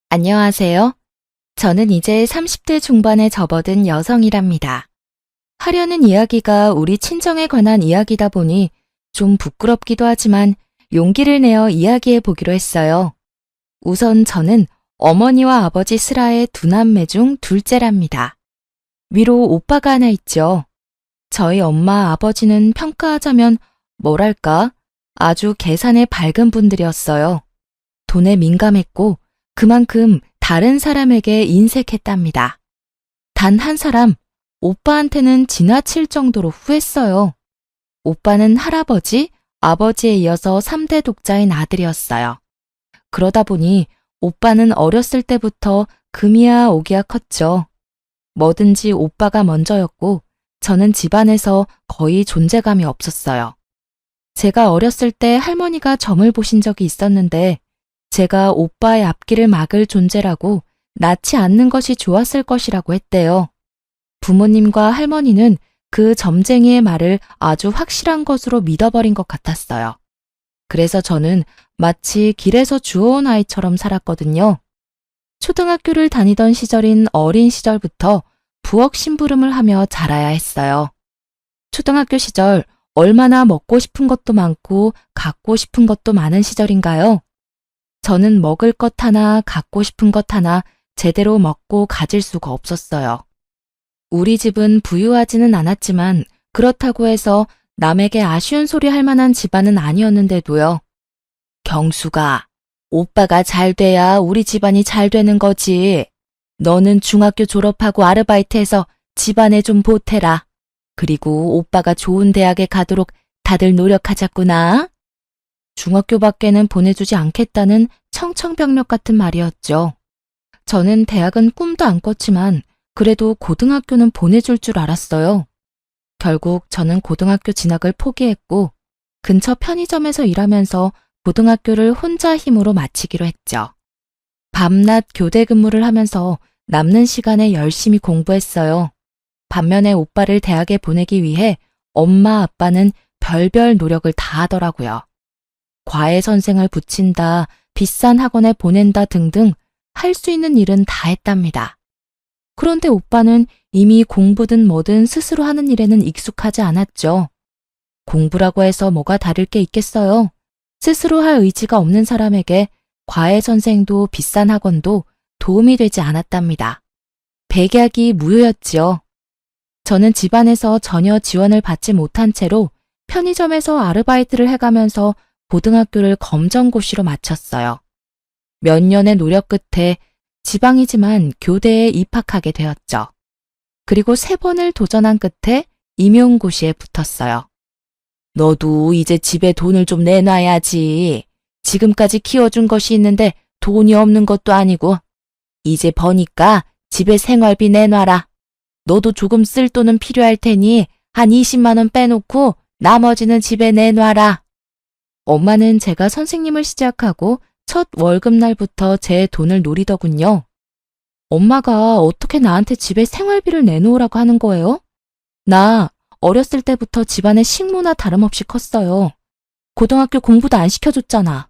안녕하세요. 저는 이제 30대 중반에 접어든 여성이랍니다. 하려는 이야기가 우리 친정에 관한 이야기다 보니 좀 부끄럽기도 하지만 용기를 내어 이야기해 보기로 했어요. 우선 저는 어머니와 아버지 슬하의 두 남매 중 둘째랍니다. 위로 오빠가 하나 있죠. 저희 엄마 아버지는 평가하자면 뭐랄까 아주 계산에 밝은 분들이었어요. 돈에 민감했고 그만큼 다른 사람에게 인색했답니다. 단 한 사람, 오빠한테는 지나칠 정도로 후했어요. 오빠는 할아버지, 아버지에 이어서 3대 독자인 아들이었어요. 그러다 보니 오빠는 어렸을 때부터 금이야 오기야 컸죠. 뭐든지 오빠가 먼저였고 저는 집안에서 거의 존재감이 없었어요. 제가 어렸을 때 할머니가 점을 보신 적이 있었는데 제가 오빠의 앞길을 막을 존재라고 낳지 않는 것이 좋았을 것이라고 했대요. 부모님과 할머니는 그 점쟁이의 말을 아주 확실한 것으로 믿어버린 것 같았어요. 그래서 저는 마치 길에서 주워온 아이처럼 살았거든요. 초등학교를 다니던 시절인 어린 시절부터 부엌 심부름을 하며 자라야 했어요. 초등학교 시절 얼마나 먹고 싶은 것도 많고 갖고 싶은 것도 많은 시절인가요? 저는 먹을 것 하나, 갖고 싶은 것 하나 제대로 먹고 가질 수가 없었어요. 우리 집은 부유하지는 않았지만 그렇다고 해서 남에게 아쉬운 소리 할 만한 집안은 아니었는데도요. 경수가, 오빠가 잘 돼야 우리 집안이 잘 되는 거지. 너는 중학교 졸업하고 아르바이트해서 집안에 좀 보태라. 그리고 오빠가 좋은 대학에 가도록 다들 노력하자꾸나. 중학교밖에는 보내주지 않겠다는 청천벽력 같은 말이었죠. 저는 대학은 꿈도 안 꿨지만 그래도 고등학교는 보내줄 줄 알았어요. 결국 저는 고등학교 진학을 포기했고 근처 편의점에서 일하면서 고등학교를 혼자 힘으로 마치기로 했죠. 밤낮 교대 근무를 하면서 남는 시간에 열심히 공부했어요. 반면에 오빠를 대학에 보내기 위해 엄마 아빠는 별별 노력을 다 하더라고요. 과외 선생을 붙인다, 비싼 학원에 보낸다 등등 할 수 있는 일은 다 했답니다. 그런데 오빠는 이미 공부든 뭐든 스스로 하는 일에는 익숙하지 않았죠. 공부라고 해서 뭐가 다를 게 있겠어요. 스스로 할 의지가 없는 사람에게 과외 선생도 비싼 학원도 도움이 되지 않았답니다. 백약이 무효였지요. 저는 집안에서 전혀 지원을 받지 못한 채로 편의점에서 아르바이트를 해가면서 고등학교를 검정고시로 마쳤어요. 몇 년의 노력 끝에 지방이지만 교대에 입학하게 되었죠. 그리고 3번을 도전한 끝에 임용고시에 붙었어요. 너도 이제 집에 돈을 좀 내놔야지. 지금까지 키워준 것이 있는데 돈이 없는 것도 아니고 이제 버니까 집에 생활비 내놔라. 너도 조금 쓸 돈은 필요할 테니 한 20만 원 빼놓고 나머지는 집에 내놔라. 엄마는 제가 선생님을 시작하고 첫 월급날부터 제 돈을 노리더군요. 엄마가 어떻게 나한테 집에 생활비를 내놓으라고 하는 거예요? 나 어렸을 때부터 집안의 식모나 다름없이 컸어요. 고등학교 공부도 안 시켜줬잖아.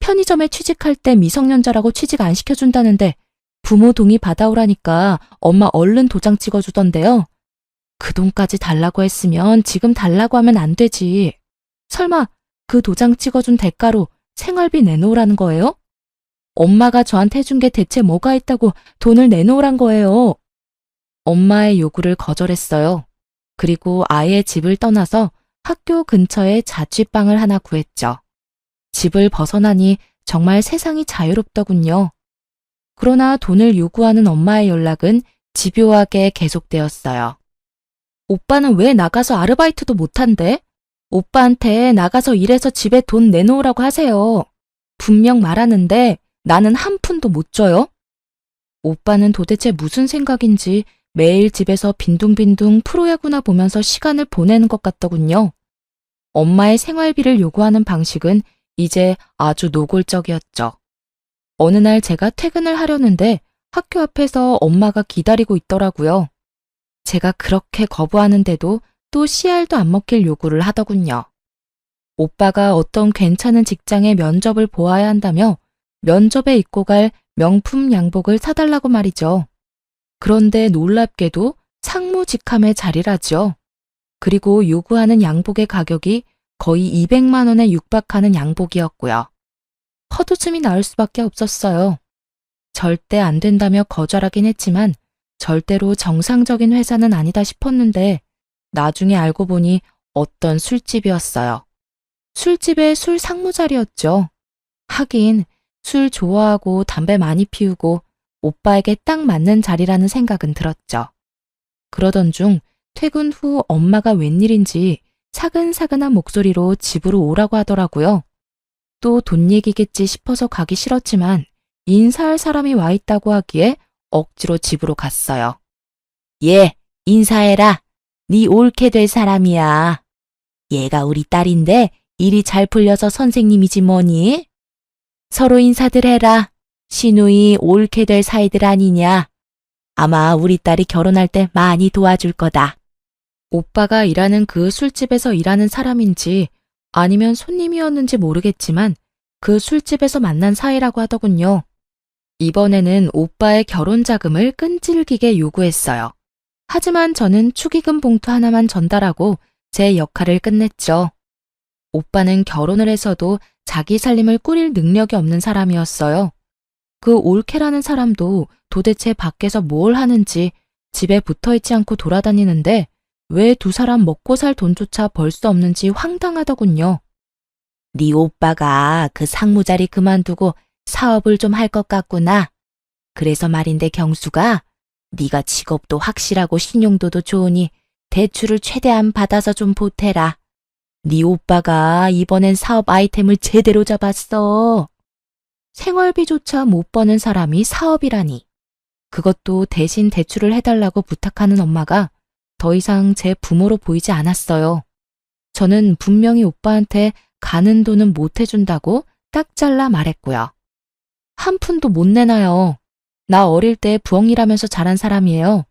편의점에 취직할 때 미성년자라고 취직 안 시켜준다는데 부모 동의 받아오라니까 엄마 얼른 도장 찍어주던데요. 그 돈까지 달라고 했으면 지금 달라고 하면 안 되지. 설마 그 도장 찍어준 대가로 생활비 내놓으라는 거예요? 엄마가 저한테 해준 게 대체 뭐가 있다고 돈을 내놓으란 거예요? 엄마의 요구를 거절했어요. 그리고 아예 집을 떠나서 학교 근처에 자취방을 하나 구했죠. 집을 벗어나니 정말 세상이 자유롭더군요. 그러나 돈을 요구하는 엄마의 연락은 집요하게 계속되었어요. 오빠는 왜 나가서 아르바이트도 못한대? 오빠한테 나가서 일해서 집에 돈 내놓으라고 하세요. 분명 말하는데 나는 한 푼도 못 줘요. 오빠는 도대체 무슨 생각인지 매일 집에서 빈둥빈둥 프로야구나 보면서 시간을 보내는 것 같더군요. 엄마의 생활비를 요구하는 방식은 이제 아주 노골적이었죠. 어느 날 제가 퇴근을 하려는데 학교 앞에서 엄마가 기다리고 있더라고요. 제가 그렇게 거부하는데도 또 씨알도 안 먹힐 요구를 하더군요. 오빠가 어떤 괜찮은 직장에 면접을 보아야 한다며 면접에 입고 갈 명품 양복을 사달라고 말이죠. 그런데 놀랍게도 상무직함의 자리라죠. 그리고 요구하는 양복의 가격이 거의 200만 원에 육박하는 양복이었고요. 헛웃음이 나올 수밖에 없었어요. 절대 안 된다며 거절하긴 했지만 절대로 정상적인 회사는 아니다 싶었는데 나중에 알고 보니 어떤 술집이었어요. 술집의 술 상무 자리였죠. 하긴 술 좋아하고 담배 많이 피우고 오빠에게 딱 맞는 자리라는 생각은 들었죠. 그러던 중 퇴근 후 엄마가 웬일인지 사근사근한 목소리로 집으로 오라고 하더라고요. 또 돈 얘기겠지 싶어서 가기 싫었지만 인사할 사람이 와 있다고 하기에 억지로 집으로 갔어요. 얘, 인사해라. 네 옳게 될 사람이야. 얘가 우리 딸인데 일이 잘 풀려서 선생님이지 뭐니? 서로 인사들 해라. 시누이 옳게 될 사이들 아니냐. 아마 우리 딸이 결혼할 때 많이 도와줄 거다. 오빠가 일하는 그 술집에서 일하는 사람인지 아니면 손님이었는지 모르겠지만 그 술집에서 만난 사이라고 하더군요. 이번에는 오빠의 결혼 자금을 끈질기게 요구했어요. 하지만 저는 축의금 봉투 하나만 전달하고 제 역할을 끝냈죠. 오빠는 결혼을 해서도 자기 살림을 꾸릴 능력이 없는 사람이었어요. 그 올케라는 사람도 도대체 밖에서 뭘 하는지 집에 붙어있지 않고 돌아다니는데 왜 두 사람 먹고 살 돈조차 벌 수 없는지 황당하더군요. 네 오빠가 그 상무자리 그만두고 사업을 좀 할 것 같구나. 그래서 말인데 경수가 네가 직업도 확실하고 신용도도 좋으니 대출을 최대한 받아서 좀 보태라. 네 오빠가 이번엔 사업 아이템을 제대로 잡았어. 생활비조차 못 버는 사람이 사업이라니. 그것도 대신 대출을 해달라고 부탁하는 엄마가 더 이상 제 부모로 보이지 않았어요. 저는 분명히 오빠한테 가는 돈은 못 해준다고 딱 잘라 말했고요. 한 푼도 못 내놔요. 나 어릴 때 부엌일하면서 자란 사람이에요.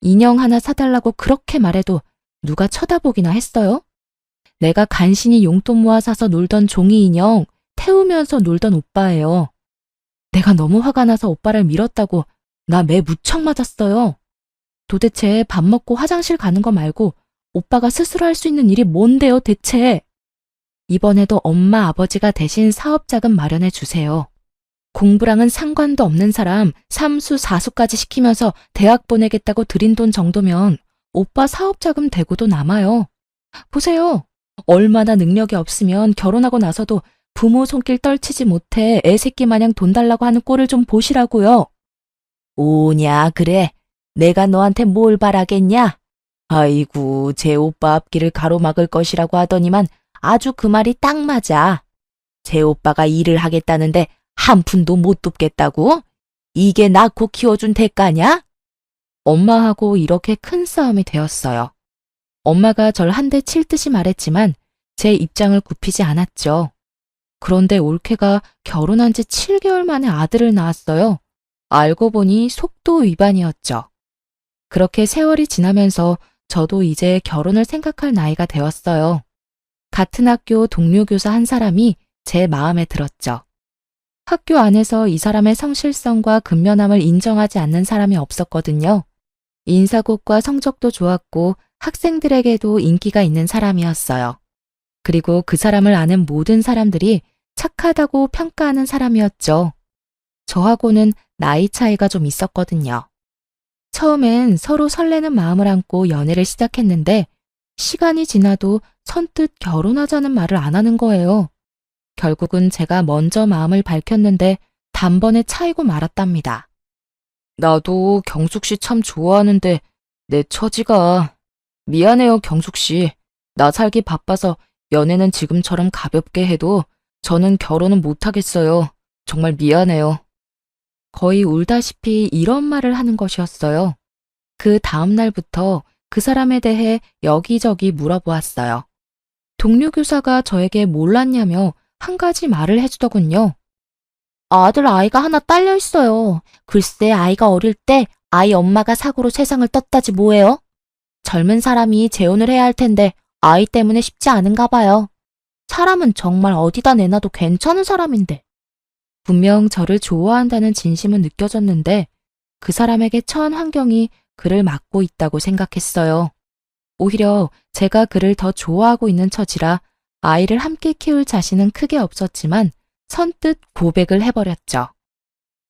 인형 하나 사달라고 그렇게 말해도 누가 쳐다보기나 했어요? 내가 간신히 용돈 모아 사서 놀던 종이 인형 태우면서 놀던 오빠예요. 내가 너무 화가 나서 오빠를 밀었다고 나 매 무척 맞았어요. 도대체 밥 먹고 화장실 가는 거 말고 오빠가 스스로 할 수 있는 일이 뭔데요, 대체? 이번에도 엄마 아버지가 대신 사업자금 마련해 주세요. 공부랑은 상관도 없는 사람 3수 4수까지 시키면서 대학 보내겠다고 들인 돈 정도면 오빠 사업자금 대고도 남아요. 보세요. 얼마나 능력이 없으면 결혼하고 나서도 부모 손길 떨치지 못해 애새끼 마냥 돈 달라고 하는 꼴을 좀 보시라고요. 오냐, 그래. 내가 너한테 뭘 바라겠냐? 아이고, 제 오빠 앞길을 가로막을 것이라고 하더니만 아주 그 말이 딱 맞아. 제 오빠가 일을 하겠다는데 한 푼도 못 돕겠다고? 이게 낳고 키워준 대가냐? 엄마하고 이렇게 큰 싸움이 되었어요. 엄마가 절 한 대 칠 듯이 말했지만 제 입장을 굽히지 않았죠. 그런데 올케가 결혼한 지 7개월 만에 아들을 낳았어요. 알고 보니 속도 위반이었죠. 그렇게 세월이 지나면서 저도 이제 결혼을 생각할 나이가 되었어요. 같은 학교 동료 교사 한 사람이 제 마음에 들었죠. 학교 안에서 이 사람의 성실성과 근면함을 인정하지 않는 사람이 없었거든요. 인사고과 성적도 좋았고 학생들에게도 인기가 있는 사람이었어요. 그리고 그 사람을 아는 모든 사람들이 착하다고 평가하는 사람이었죠. 저하고는 나이 차이가 좀 있었거든요. 처음엔 서로 설레는 마음을 안고 연애를 시작했는데 시간이 지나도 선뜻 결혼하자는 말을 안 하는 거예요. 결국은 제가 먼저 마음을 밝혔는데 단번에 차이고 말았답니다. 나도 경숙 씨 참 좋아하는데 내 처지가... 미안해요, 경숙 씨. 나 살기 바빠서 연애는 지금처럼 가볍게 해도 저는 결혼은 못하겠어요. 정말 미안해요. 거의 울다시피 이런 말을 하는 것이었어요. 그 다음 날부터 그 사람에 대해 여기저기 물어보았어요. 동료 교사가 저에게 몰랐냐며 한 가지 말을 해주더군요. 아들 아이가 하나 딸려 있어요. 글쎄 아이가 어릴 때 아이 엄마가 사고로 세상을 떴다지 뭐예요? 젊은 사람이 재혼을 해야 할 텐데 아이 때문에 쉽지 않은가 봐요. 사람은 정말 어디다 내놔도 괜찮은 사람인데. 분명 저를 좋아한다는 진심은 느껴졌는데 그 사람에게 처한 환경이 그를 막고 있다고 생각했어요. 오히려 제가 그를 더 좋아하고 있는 처지라 아이를 함께 키울 자신은 크게 없었지만 선뜻 고백을 해버렸죠.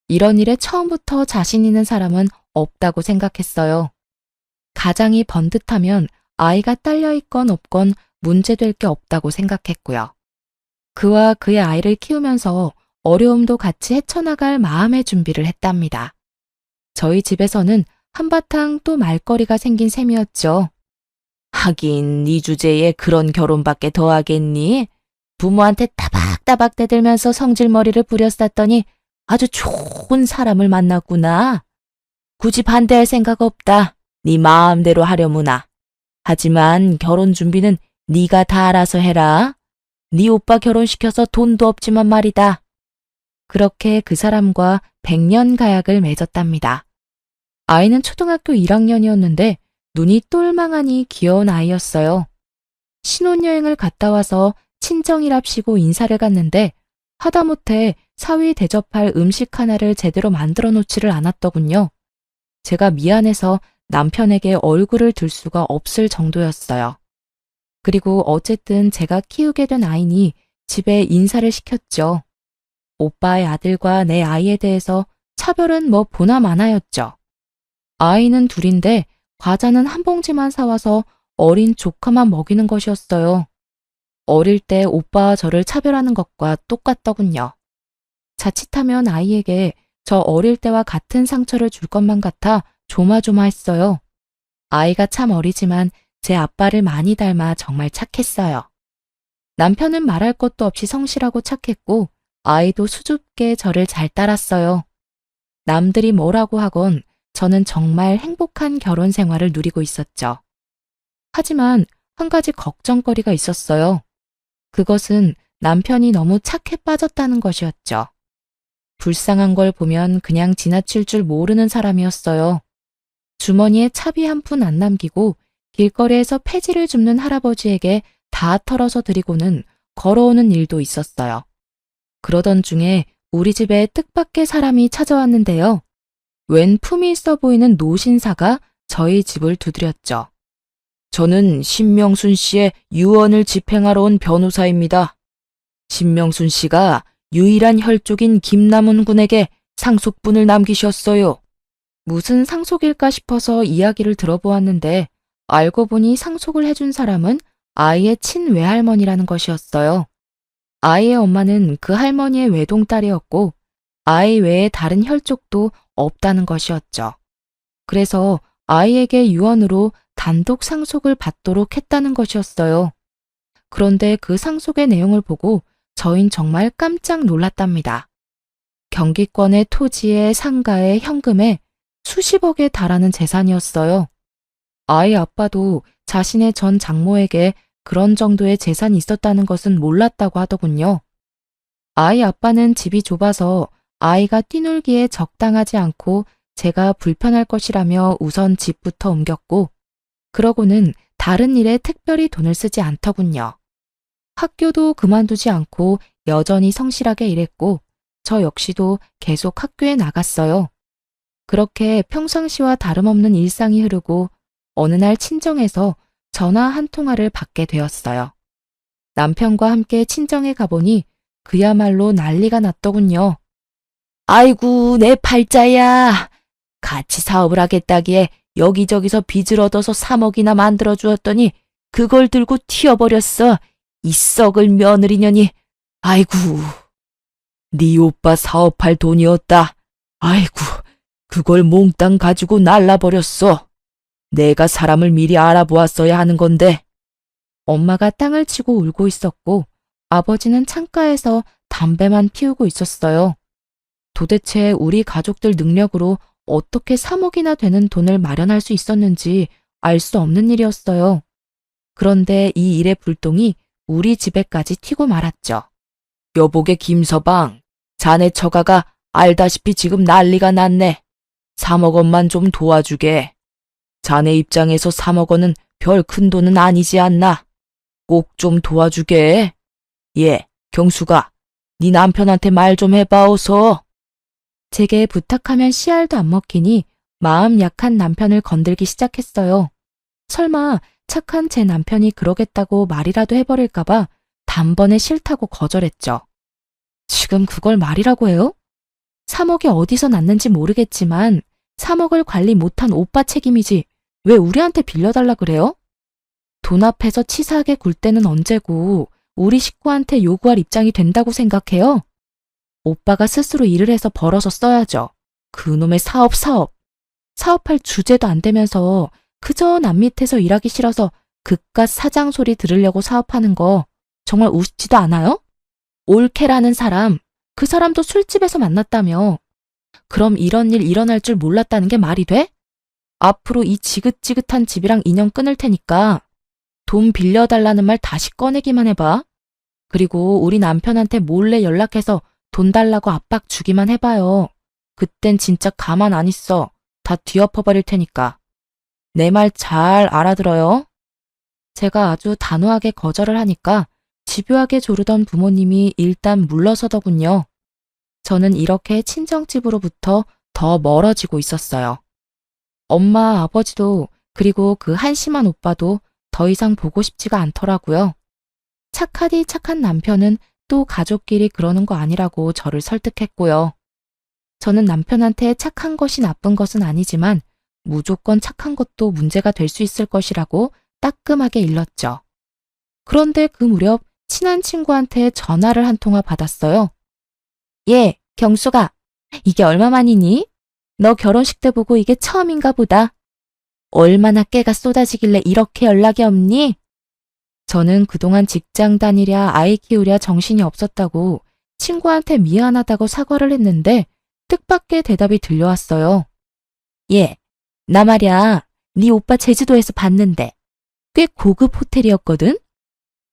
이런 일에 처음부터 자신 있는 사람은 없다고 생각했어요. 가장이 번듯하면 아이가 딸려있건 없건 문제될 게 없다고 생각했고요. 그와 그의 아이를 키우면서 어려움도 같이 헤쳐나갈 마음의 준비를 했답니다. 저희 집에서는 한바탕 또 말거리가 생긴 셈이었죠. 하긴 네 주제에 그런 결혼밖에 더 하겠니? 부모한테 따박따박 대들면서 성질머리를 부렸었더니 아주 좋은 사람을 만났구나. 굳이 반대할 생각 없다. 네 마음대로 하려무나. 하지만 결혼 준비는 네가 다 알아서 해라. 네 오빠 결혼시켜서 돈도 없지만 말이다. 그렇게 그 사람과 100년 가약을 맺었답니다. 아이는 초등학교 1학년이었는데 눈이 똘망하니 귀여운 아이였어요. 신혼여행을 갔다 와서 친정이랍시고 인사를 갔는데 하다못해 사위 대접할 음식 하나를 제대로 만들어 놓지를 않았더군요. 제가 미안해서 남편에게 얼굴을 들 수가 없을 정도였어요. 그리고 어쨌든 제가 키우게 된 아이니 집에 인사를 시켰죠. 오빠의 아들과 내 아이에 대해서 차별은 뭐 보나 마나였죠. 아이는 둘인데 과자는 한 봉지만 사와서 어린 조카만 먹이는 것이었어요. 어릴 때 오빠와 저를 차별하는 것과 똑같더군요. 자칫하면 아이에게 저 어릴 때와 같은 상처를 줄 것만 같아 조마조마했어요. 아이가 참 어리지만 제 아빠를 많이 닮아 정말 착했어요. 남편은 말할 것도 없이 성실하고 착했고 아이도 수줍게 저를 잘 따랐어요. 남들이 뭐라고 하건 저는 정말 행복한 결혼 생활을 누리고 있었죠. 하지만 한 가지 걱정거리가 있었어요. 그것은 남편이 너무 착해 빠졌다는 것이었죠. 불쌍한 걸 보면 그냥 지나칠 줄 모르는 사람이었어요. 주머니에 차비 한 푼 안 남기고 길거리에서 폐지를 줍는 할아버지에게 다 털어서 드리고는 걸어오는 일도 있었어요. 그러던 중에 우리 집에 뜻밖의 사람이 찾아왔는데요. 웬 품이 있어 보이는 노신사가 저희 집을 두드렸죠. 저는 신명순 씨의 유언을 집행하러 온 변호사입니다. 신명순 씨가 유일한 혈족인 김남훈 군에게 상속분을 남기셨어요. 무슨 상속일까 싶어서 이야기를 들어보았는데 알고 보니 상속을 해준 사람은 아이의 친외할머니라는 것이었어요. 아이의 엄마는 그 할머니의 외동딸이었고 아이 외에 다른 혈족도 없다는 것이었죠. 그래서 아이에게 유언으로 단독 상속을 받도록 했다는 것이었어요. 그런데 그 상속의 내용을 보고 저흰 정말 깜짝 놀랐답니다. 경기권의 토지에 상가에 현금에 수십억에 달하는 재산이었어요. 아이 아빠도 자신의 전 장모에게 그런 정도의 재산이 있었다는 것은 몰랐다고 하더군요. 아이 아빠는 집이 좁아서 아이가 뛰놀기에 적당하지 않고 제가 불편할 것이라며 우선 집부터 옮겼고 그러고는 다른 일에 특별히 돈을 쓰지 않더군요. 학교도 그만두지 않고 여전히 성실하게 일했고 저 역시도 계속 학교에 나갔어요. 그렇게 평상시와 다름없는 일상이 흐르고 어느 날 친정에서 전화 한 통화를 받게 되었어요. 남편과 함께 친정에 가보니 그야말로 난리가 났더군요. 아이고 내 팔자야. 같이 사업을 하겠다기에 여기저기서 빚을 얻어서 3억이나 만들어 주었더니 그걸 들고 튀어버렸어. 이 썩을 며느리년이. 아이고. 네 오빠 사업할 돈이었다. 아이고. 그걸 몽땅 가지고 날라버렸어. 내가 사람을 미리 알아보았어야 하는 건데. 엄마가 땅을 치고 울고 있었고 아버지는 창가에서 담배만 피우고 있었어요. 도대체 우리 가족들 능력으로 어떻게 3억이나 되는 돈을 마련할 수 있었는지 알 수 없는 일이었어요. 그런데 이 일의 불똥이 우리 집에까지 튀고 말았죠. 여보게 김서방, 자네 처가가 알다시피 지금 난리가 났네. 3억 원만 좀 도와주게. 자네 입장에서 3억 원은 별 큰 돈은 아니지 않나. 꼭 좀 도와주게. 예, 경수가, 네 남편한테 말 좀 해봐, 어서. 제게 부탁하면 씨알도 안 먹히니 마음 약한 남편을 건들기 시작했어요. 설마 착한 제 남편이 그러겠다고 말이라도 해버릴까봐 단번에 싫다고 거절했죠. 지금 그걸 말이라고 해요? 3억이 어디서 났는지 모르겠지만 3억을 관리 못한 오빠 책임이지 왜 우리한테 빌려달라 그래요? 돈 앞에서 치사하게 굴 때는 언제고 우리 식구한테 요구할 입장이 된다고 생각해요? 오빠가 스스로 일을 해서 벌어서 써야죠. 그놈의 사업할 주제도 안 되면서 그저 남 밑에서 일하기 싫어서 그깟 사장 소리 들으려고 사업하는 거 정말 우습지도 않아요? 올케라는 사람, 그 사람도 술집에서 만났다며. 그럼 이런 일 일어날 줄 몰랐다는 게 말이 돼? 앞으로 이 지긋지긋한 집이랑 인연 끊을 테니까 돈 빌려달라는 말 다시 꺼내기만 해봐. 그리고 우리 남편한테 몰래 연락해서 돈 달라고 압박 주기만 해봐요. 그땐 진짜 가만 안 있어. 다 뒤엎어버릴 테니까. 내 말 잘 알아들어요? 제가 아주 단호하게 거절을 하니까 집요하게 조르던 부모님이 일단 물러서더군요. 저는 이렇게 친정집으로부터 더 멀어지고 있었어요. 엄마, 아버지도 그리고 그 한심한 오빠도 더 이상 보고 싶지가 않더라고요. 착하디 착한 남편은 또 가족끼리 그러는 거 아니라고 저를 설득했고요. 저는 남편한테 착한 것이 나쁜 것은 아니지만 무조건 착한 것도 문제가 될 수 있을 것이라고 따끔하게 일렀죠. 그런데 그 무렵 친한 친구한테 전화를 한 통화 받았어요. 예, 경수가, 이게 얼마만이니? 너 결혼식 때 보고 이게 처음인가 보다. 얼마나 깨가 쏟아지길래 이렇게 연락이 없니? 저는 그동안 직장 다니랴 아이 키우랴 정신이 없었다고 친구한테 미안하다고 사과를 했는데 뜻밖의 대답이 들려왔어요. 예, 나 말야, 네 오빠 제주도에서 봤는데 꽤 고급 호텔이었거든?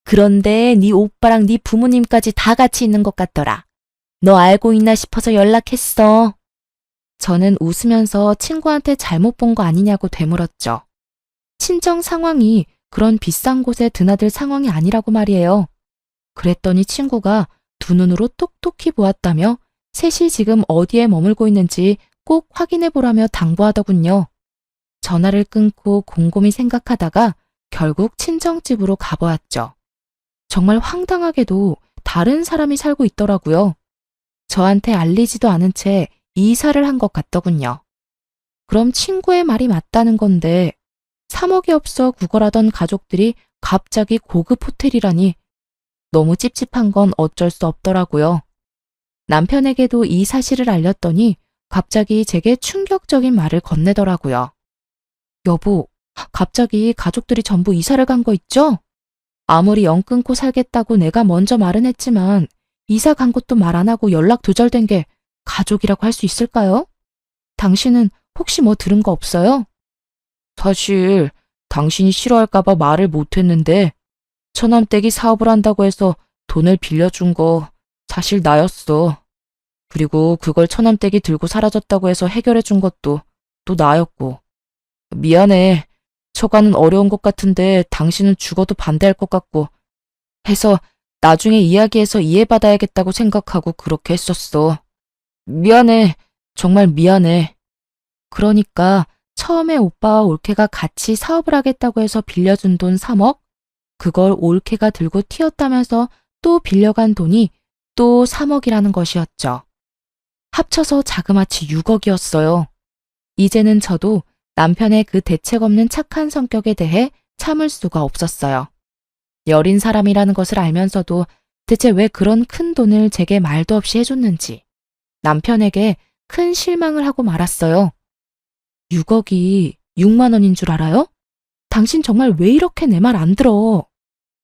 그런데 네 오빠랑 네 부모님까지 다 같이 있는 것 같더라. 너 알고 있나 싶어서 연락했어. 저는 웃으면서 친구한테 잘못 본 거 아니냐고 되물었죠. 친정 상황이 그런 비싼 곳에 드나들 상황이 아니라고 말이에요. 그랬더니 친구가 두 눈으로 똑똑히 보았다며 셋이 지금 어디에 머물고 있는지 꼭 확인해 보라며 당부하더군요. 전화를 끊고 곰곰이 생각하다가 결국 친정집으로 가보았죠. 정말 황당하게도 다른 사람이 살고 있더라고요. 저한테 알리지도 않은 채 이사를 한 것 같더군요. 그럼 친구의 말이 맞다는 건데 3억이 없어 구걸하던 가족들이 갑자기 고급 호텔이라니 너무 찝찝한 건 어쩔 수 없더라고요. 남편에게도 이 사실을 알렸더니 갑자기 제게 충격적인 말을 건네더라고요. 여보, 갑자기 가족들이 전부 이사를 간 거 있죠? 아무리 연 끊고 살겠다고 내가 먼저 말은 했지만 이사 간 것도 말 안 하고 연락 두절된 게 가족이라고 할 수 있을까요? 당신은 혹시 뭐 들은 거 없어요? 사실 당신이 싫어할까봐 말을 못했는데 처남댁이 사업을 한다고 해서 돈을 빌려준 거 사실 나였어. 그리고 그걸 처남댁이 들고 사라졌다고 해서 해결해준 것도 또 나였고. 미안해. 처가는 어려운 것 같은데 당신은 죽어도 반대할 것 같고 해서 나중에 이야기해서 이해받아야겠다고 생각하고 그렇게 했었어. 미안해. 정말 미안해. 그러니까 처음에 오빠와 올케가 같이 사업을 하겠다고 해서 빌려준 돈 3억? 그걸 올케가 들고 튀었다면서 또 빌려간 돈이 또 3억이라는 것이었죠. 합쳐서 자그마치 6억이었어요. 이제는 저도 남편의 그 대책 없는 착한 성격에 대해 참을 수가 없었어요. 여린 사람이라는 것을 알면서도 대체 왜 그런 큰 돈을 제게 말도 없이 해줬는지 남편에게 큰 실망을 하고 말았어요. 6억이 6만 원인 줄 알아요? 당신 정말 왜 이렇게 내 말 안 들어?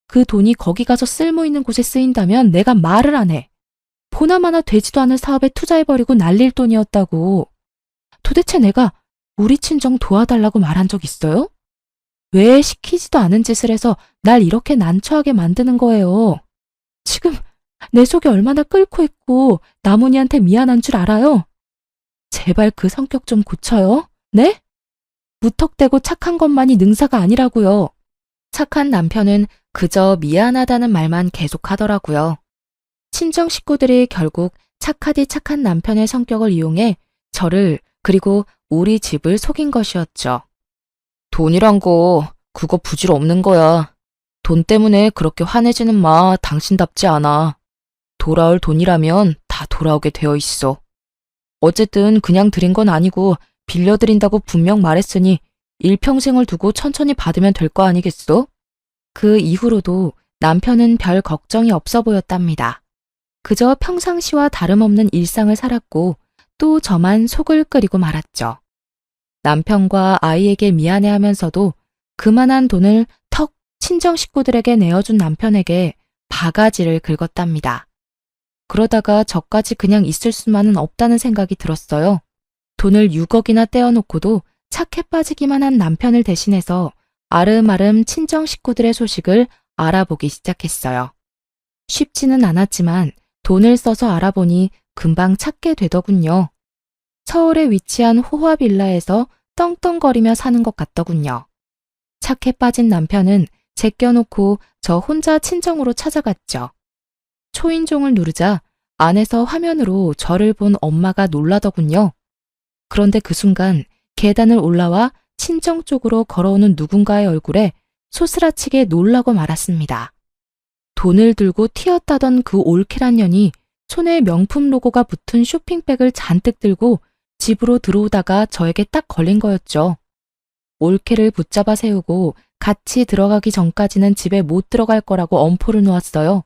그 돈이 거기 가서 쓸모 있는 곳에 쓰인다면 내가 말을 안 해. 보나마나 되지도 않은 사업에 투자해버리고 날릴 돈이었다고. 도대체 내가 우리 친정 도와달라고 말한 적 있어요? 왜 시키지도 않은 짓을 해서 날 이렇게 난처하게 만드는 거예요? 지금 내 속이 얼마나 끓고 있고 나문이한테 미안한 줄 알아요? 제발 그 성격 좀 고쳐요. 네? 무턱대고 착한 것만이 능사가 아니라고요. 착한 남편은 그저 미안하다는 말만 계속하더라고요. 친정 식구들이 결국 착하디 착한 남편의 성격을 이용해 저를 그리고 우리 집을 속인 것이었죠. 돈이란 거 그거 부질없는 거야. 돈 때문에 그렇게 화내지는 마. 당신답지 않아. 돌아올 돈이라면 다 돌아오게 되어 있어. 어쨌든 그냥 드린 건 아니고 빌려드린다고 분명 말했으니 일평생을 두고 천천히 받으면 될 거 아니겠어? 그 이후로도 남편은 별 걱정이 없어 보였답니다. 그저 평상시와 다름없는 일상을 살았고 또 저만 속을 끓이고 말았죠. 남편과 아이에게 미안해하면서도 그만한 돈을 턱 친정 식구들에게 내어준 남편에게 바가지를 긁었답니다. 그러다가 저까지 그냥 있을 수만은 없다는 생각이 들었어요. 돈을 6억이나 떼어놓고도 착해 빠지기만 한 남편을 대신해서 아름아름 친정 식구들의 소식을 알아보기 시작했어요. 쉽지는 않았지만 돈을 써서 알아보니 금방 찾게 되더군요. 서울에 위치한 호화 빌라에서 떵떵거리며 사는 것 같더군요. 착해 빠진 남편은 제껴놓고 저 혼자 친정으로 찾아갔죠. 초인종을 누르자 안에서 화면으로 저를 본 엄마가 놀라더군요. 그런데 그 순간 계단을 올라와 친정 쪽으로 걸어오는 누군가의 얼굴에 소스라치게 놀라고 말았습니다. 돈을 들고 튀었다던 그 올케란 년이 손에 명품 로고가 붙은 쇼핑백을 잔뜩 들고 집으로 들어오다가 저에게 딱 걸린 거였죠. 올케를 붙잡아 세우고 같이 들어가기 전까지는 집에 못 들어갈 거라고 엄포를 놓았어요.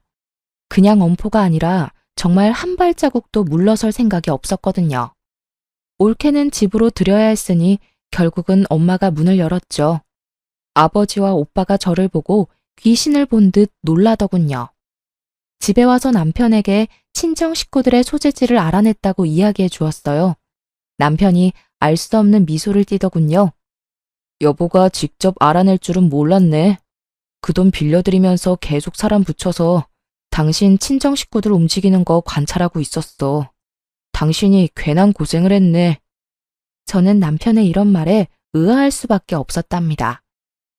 그냥 엄포가 아니라 정말 한 발자국도 물러설 생각이 없었거든요. 올케는 집으로 들여야 했으니 결국은 엄마가 문을 열었죠. 아버지와 오빠가 저를 보고 귀신을 본 듯 놀라더군요. 집에 와서 남편에게 친정 식구들의 소재지를 알아냈다고 이야기해 주었어요. 남편이 알 수 없는 미소를 띠더군요. 여보가 직접 알아낼 줄은 몰랐네. 그 돈 빌려드리면서 계속 사람 붙여서 당신 친정 식구들 움직이는 거 관찰하고 있었어. 당신이 괜한 고생을 했네. 저는 남편의 이런 말에 의아할 수밖에 없었답니다.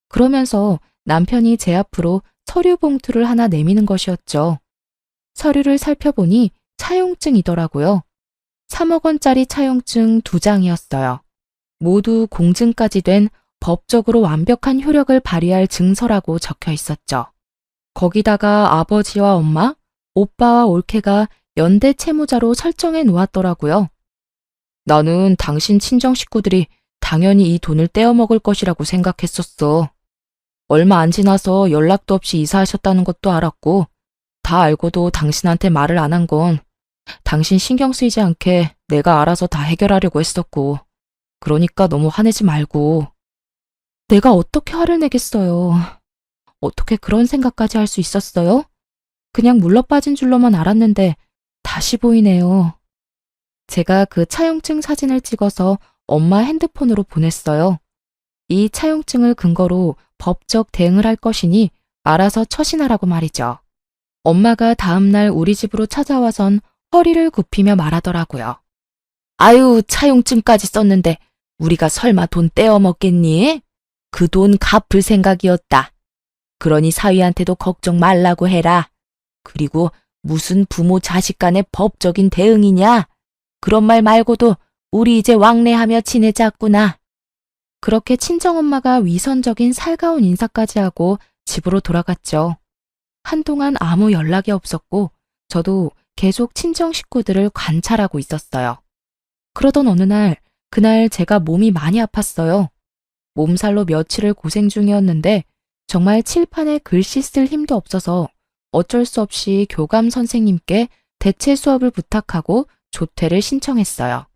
그러면서 남편이 제 앞으로 서류 봉투를 하나 내미는 것이었죠. 서류를 살펴보니 차용증이더라고요. 3억 원짜리 차용증 2장이었어요. 모두 공증까지 된 법적으로 완벽한 효력을 발휘할 증서라고 적혀 있었죠. 거기다가 아버지와 엄마, 오빠와 올케가 연대 채무자로 설정해 놓았더라고요. 나는 당신 친정 식구들이 당연히 이 돈을 떼어먹을 것이라고 생각했었어. 얼마 안 지나서 연락도 없이 이사하셨다는 것도 알았고, 다 알고도 당신한테 말을 안 한 건 당신 신경 쓰이지 않게 내가 알아서 다 해결하려고 했었고, 그러니까 너무 화내지 말고. 내가 어떻게 화를 내겠어요. 어떻게 그런 생각까지 할 수 있었어요? 그냥 물러빠진 줄로만 알았는데 다시 보이네요. 제가 그 차용증 사진을 찍어서 엄마 핸드폰으로 보냈어요. 이 차용증을 근거로 법적 대응을 할 것이니 알아서 처신하라고 말이죠. 엄마가 다음날 우리 집으로 찾아와선 허리를 굽히며 말하더라고요. 아유, 차용증까지 썼는데 우리가 설마 돈 떼어먹겠니? 그 돈 갚을 생각이었다. 그러니 사위한테도 걱정 말라고 해라. 그리고 무슨 부모 자식 간의 법적인 대응이냐? 그런 말 말고도 우리 이제 왕래하며 지내자꾸나. 그렇게 친정엄마가 위선적인 살가운 인사까지 하고 집으로 돌아갔죠. 한동안 아무 연락이 없었고 저도 계속 친정 식구들을 관찰하고 있었어요. 그러던 어느 날, 그날 제가 몸이 많이 아팠어요. 몸살로 며칠을 고생 중이었는데 정말 칠판에 글씨 쓸 힘도 없어서 어쩔 수 없이 교감 선생님께 대체 수업을 부탁하고 조퇴를 신청했어요.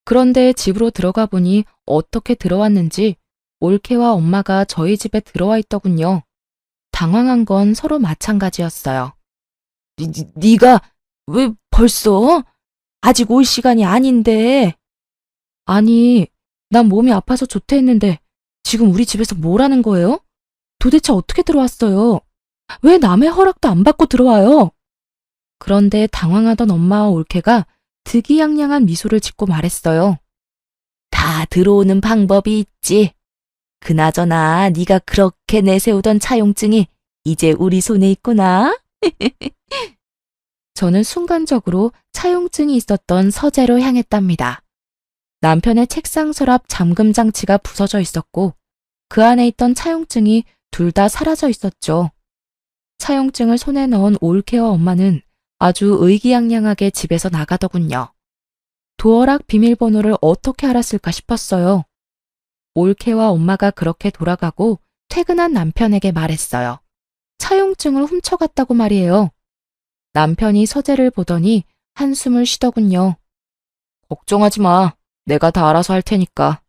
그런데 집으로 들어가 보니 어떻게 들어왔는지 올케와 엄마가 저희 집에 들어와 있더군요. 당황한 건 서로 마찬가지였어요. 네가 왜 벌써? 아직 올 시간이 아닌데. 아니, 난 몸이 아파서 조퇴했는데 지금 우리 집에서 뭘 하는 거예요? 도대체 어떻게 들어왔어요? 왜 남의 허락도 안 받고 들어와요? 그런데 당황하던 엄마와 올케가 득이양양한 미소를 짓고 말했어요. 다 들어오는 방법이 있지. 그나저나 네가 그렇게 내세우던 차용증이 이제 우리 손에 있구나. 저는 순간적으로 차용증이 있었던 서재로 향했답니다. 남편의 책상 서랍 잠금 장치가 부서져 있었고 그 안에 있던 차용증이 둘 다 사라져 있었죠. 차용증을 손에 넣은 올케와 엄마는 아주 의기양양하게 집에서 나가더군요. 도어락 비밀번호를 어떻게 알았을까 싶었어요. 올케와 엄마가 그렇게 돌아가고 퇴근한 남편에게 말했어요. 차용증을 훔쳐갔다고 말이에요. 남편이 서재를 보더니 한숨을 쉬더군요. 걱정하지 마. 내가 다 알아서 할 테니까.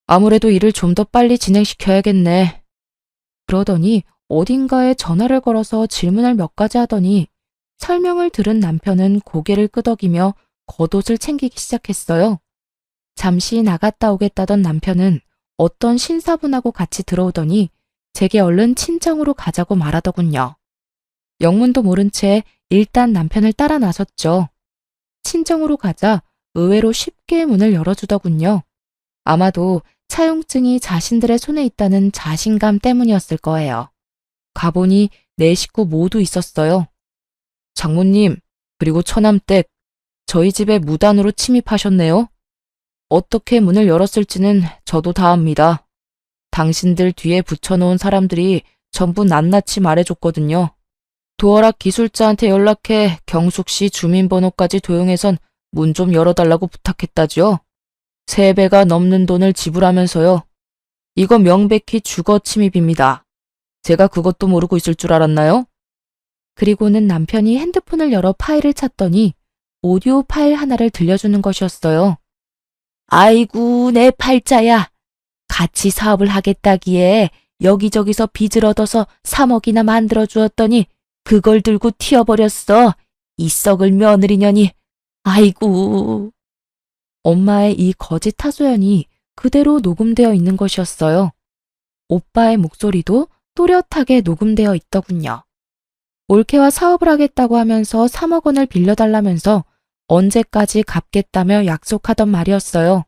아무래도 일을 좀 더 빨리 진행시켜야겠네. 그러더니 어딘가에 전화를 걸어서 질문을 몇 가지 하더니 설명을 들은 남편은 고개를 끄덕이며 겉옷을 챙기기 시작했어요. 잠시 나갔다 오겠다던 남편은 어떤 신사분하고 같이 들어오더니 제게 얼른 친정으로 가자고 말하더군요. 영문도 모른 채 일단 남편을 따라 나섰죠. 친정으로 가자 의외로 쉽게 문을 열어주더군요. 아마도 차용증이 자신들의 손에 있다는 자신감 때문이었을 거예요. 가보니 네 식구 모두 있었어요. 장모님, 그리고 처남댁, 저희 집에 무단으로 침입하셨네요. 어떻게 문을 열었을지는 저도 다 압니다. 당신들 뒤에 붙여놓은 사람들이 전부 낱낱이 말해줬거든요. 도어락 기술자한테 연락해 경숙 씨 주민번호까지 도용해선 문 좀 열어달라고 부탁했다지요. 3배가 넘는 돈을 지불하면서요. 이거 명백히 주거 침입입니다. 제가 그것도 모르고 있을 줄 알았나요? 그리고는 남편이 핸드폰을 열어 파일을 찾더니 오디오 파일 하나를 들려주는 것이었어요. 아이고, 내 팔자야. 같이 사업을 하겠다기에 여기저기서 빚을 얻어서 3억이나 만들어 주었더니 그걸 들고 튀어버렸어. 이 썩을 며느리년이. 아이고. 엄마의 이 거짓 하소연이 그대로 녹음되어 있는 것이었어요. 오빠의 목소리도 또렷하게 녹음되어 있더군요. 올케와 사업을 하겠다고 하면서 3억 원을 빌려달라면서 언제까지 갚겠다며 약속하던 말이었어요.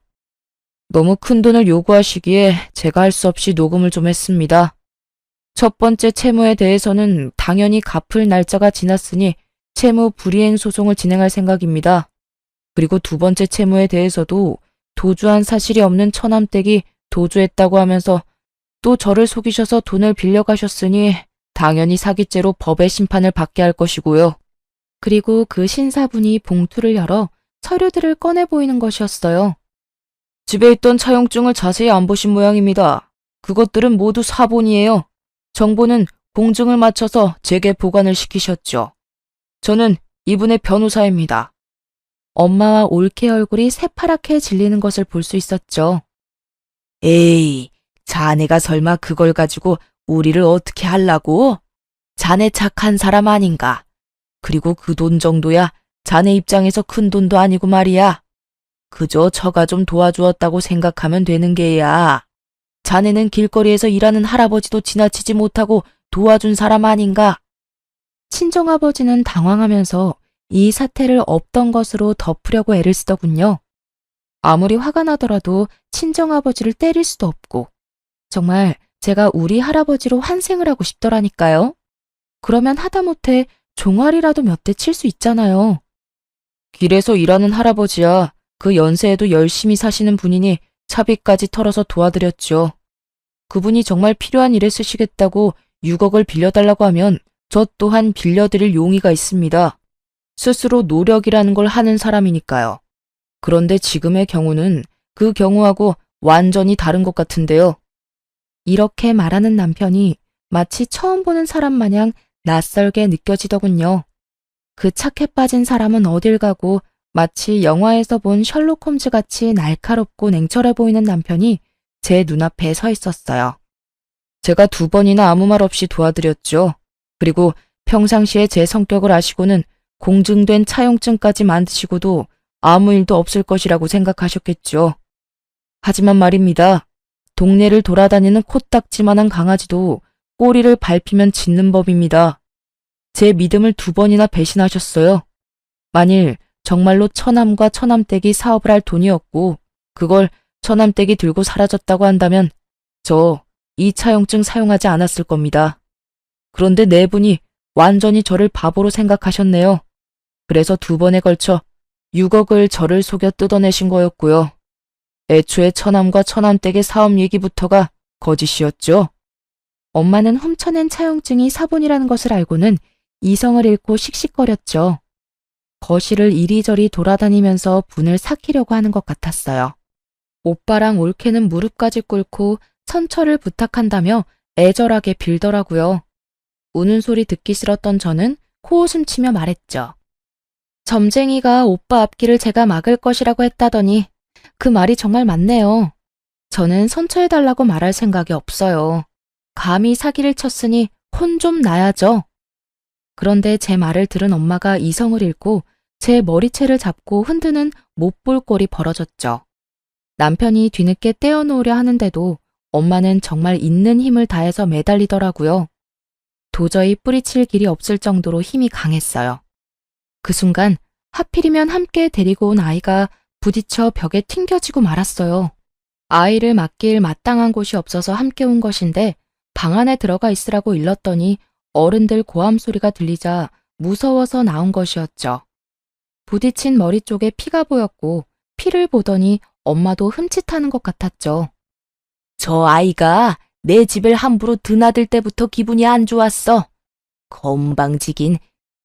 너무 큰 돈을 요구하시기에 제가 할 수 없이 녹음을 좀 했습니다. 첫 번째 채무에 대해서는 당연히 갚을 날짜가 지났으니 채무 불이행 소송을 진행할 생각입니다. 그리고 두 번째 채무에 대해서도 도주한 사실이 없는 처남댁이 도주했다고 하면서 또 저를 속이셔서 돈을 빌려가셨으니 당연히 사기죄로 법의 심판을 받게 할 것이고요. 그리고 그 신사분이 봉투를 열어 서류들을 꺼내 보이는 것이었어요. 집에 있던 차용증을 자세히 안 보신 모양입니다. 그것들은 모두 사본이에요. 정보는 공증을 마쳐서 제게 보관을 시키셨죠. 저는 이분의 변호사입니다. 엄마와 올케 얼굴이 새파랗게 질리는 것을 볼 수 있었죠. 에이, 자네가 설마 그걸 가지고 우리를 어떻게 하려고? 자네 착한 사람 아닌가? 그리고 그 돈 정도야 자네 입장에서 큰 돈도 아니고 말이야. 그저 처가 좀 도와주었다고 생각하면 되는 게야. 자네는 길거리에서 일하는 할아버지도 지나치지 못하고 도와준 사람 아닌가? 친정아버지는 당황하면서 이 사태를 없던 것으로 덮으려고 애를 쓰더군요. 아무리 화가 나더라도 친정아버지를 때릴 수도 없고 정말 제가 우리 할아버지로 환생을 하고 싶더라니까요. 그러면 하다못해 종아리라도 몇 대 칠 수 있잖아요. 길에서 일하는 할아버지야. 그 연세에도 열심히 사시는 분이니 차비까지 털어서 도와드렸죠. 그분이 정말 필요한 일에 쓰시겠다고 6억을 빌려달라고 하면 저 또한 빌려드릴 용의가 있습니다. 스스로 노력이라는 걸 하는 사람이니까요. 그런데 지금의 경우는 그 경우하고 완전히 다른 것 같은데요. 이렇게 말하는 남편이 마치 처음 보는 사람 마냥 낯설게 느껴지더군요. 그 착해 빠진 사람은 어딜 가고 마치 영화에서 본 셜록 홈즈 같이 날카롭고 냉철해 보이는 남편이 제 눈앞에 서 있었어요. 제가 2번이나 아무 말 없이 도와드렸죠. 그리고 평상시에 제 성격을 아시고는 공증된 차용증까지 만드시고도 아무 일도 없을 것이라고 생각하셨겠죠. 하지만 말입니다. 동네를 돌아다니는 코딱지만한 강아지도 꼬리를 밟히면 짖는 법입니다. 제 믿음을 2번이나 배신하셨어요. 만일 정말로 처남과 처남댁이 사업을 할 돈이었고 그걸 처남댁이 들고 사라졌다고 한다면 저 이 차용증 사용하지 않았을 겁니다. 그런데 네 분이 완전히 저를 바보로 생각하셨네요. 그래서 2번에 걸쳐 6억을 저를 속여 뜯어내신 거였고요. 애초에 처남과 처남댁의 사업 얘기부터가 거짓이었죠. 엄마는 훔쳐낸 차용증이 사본이라는 것을 알고는 이성을 잃고 씩씩거렸죠. 거실을 이리저리 돌아다니면서 분을 삭히려고 하는 것 같았어요. 오빠랑 올케는 무릎까지 꿇고 천처를 부탁한다며 애절하게 빌더라고요. 우는 소리 듣기 싫었던 저는 코웃음 치며 말했죠. 점쟁이가 오빠 앞길을 제가 막을 것이라고 했다더니 그 말이 정말 맞네요. 저는 선처해달라고 말할 생각이 없어요. 감히 사기를 쳤으니 혼 좀 나야죠. 그런데 제 말을 들은 엄마가 이성을 잃고 제 머리채를 잡고 흔드는 못 볼 꼴이 벌어졌죠. 남편이 뒤늦게 떼어놓으려 하는데도 엄마는 정말 있는 힘을 다해서 매달리더라고요. 도저히 뿌리칠 길이 없을 정도로 힘이 강했어요. 그 순간 하필이면 함께 데리고 온 아이가 부딪혀 벽에 튕겨지고 말았어요. 아이를 맡길 마땅한 곳이 없어서 함께 온 것인데 방 안에 들어가 있으라고 일렀더니 어른들 고함 소리가 들리자 무서워서 나온 것이었죠. 부딪힌 머리 쪽에 피가 보였고 피를 보더니 엄마도 흠칫하는 것 같았죠. 저 아이가 내 집을 함부로 드나들 때부터 기분이 안 좋았어. 건방지긴.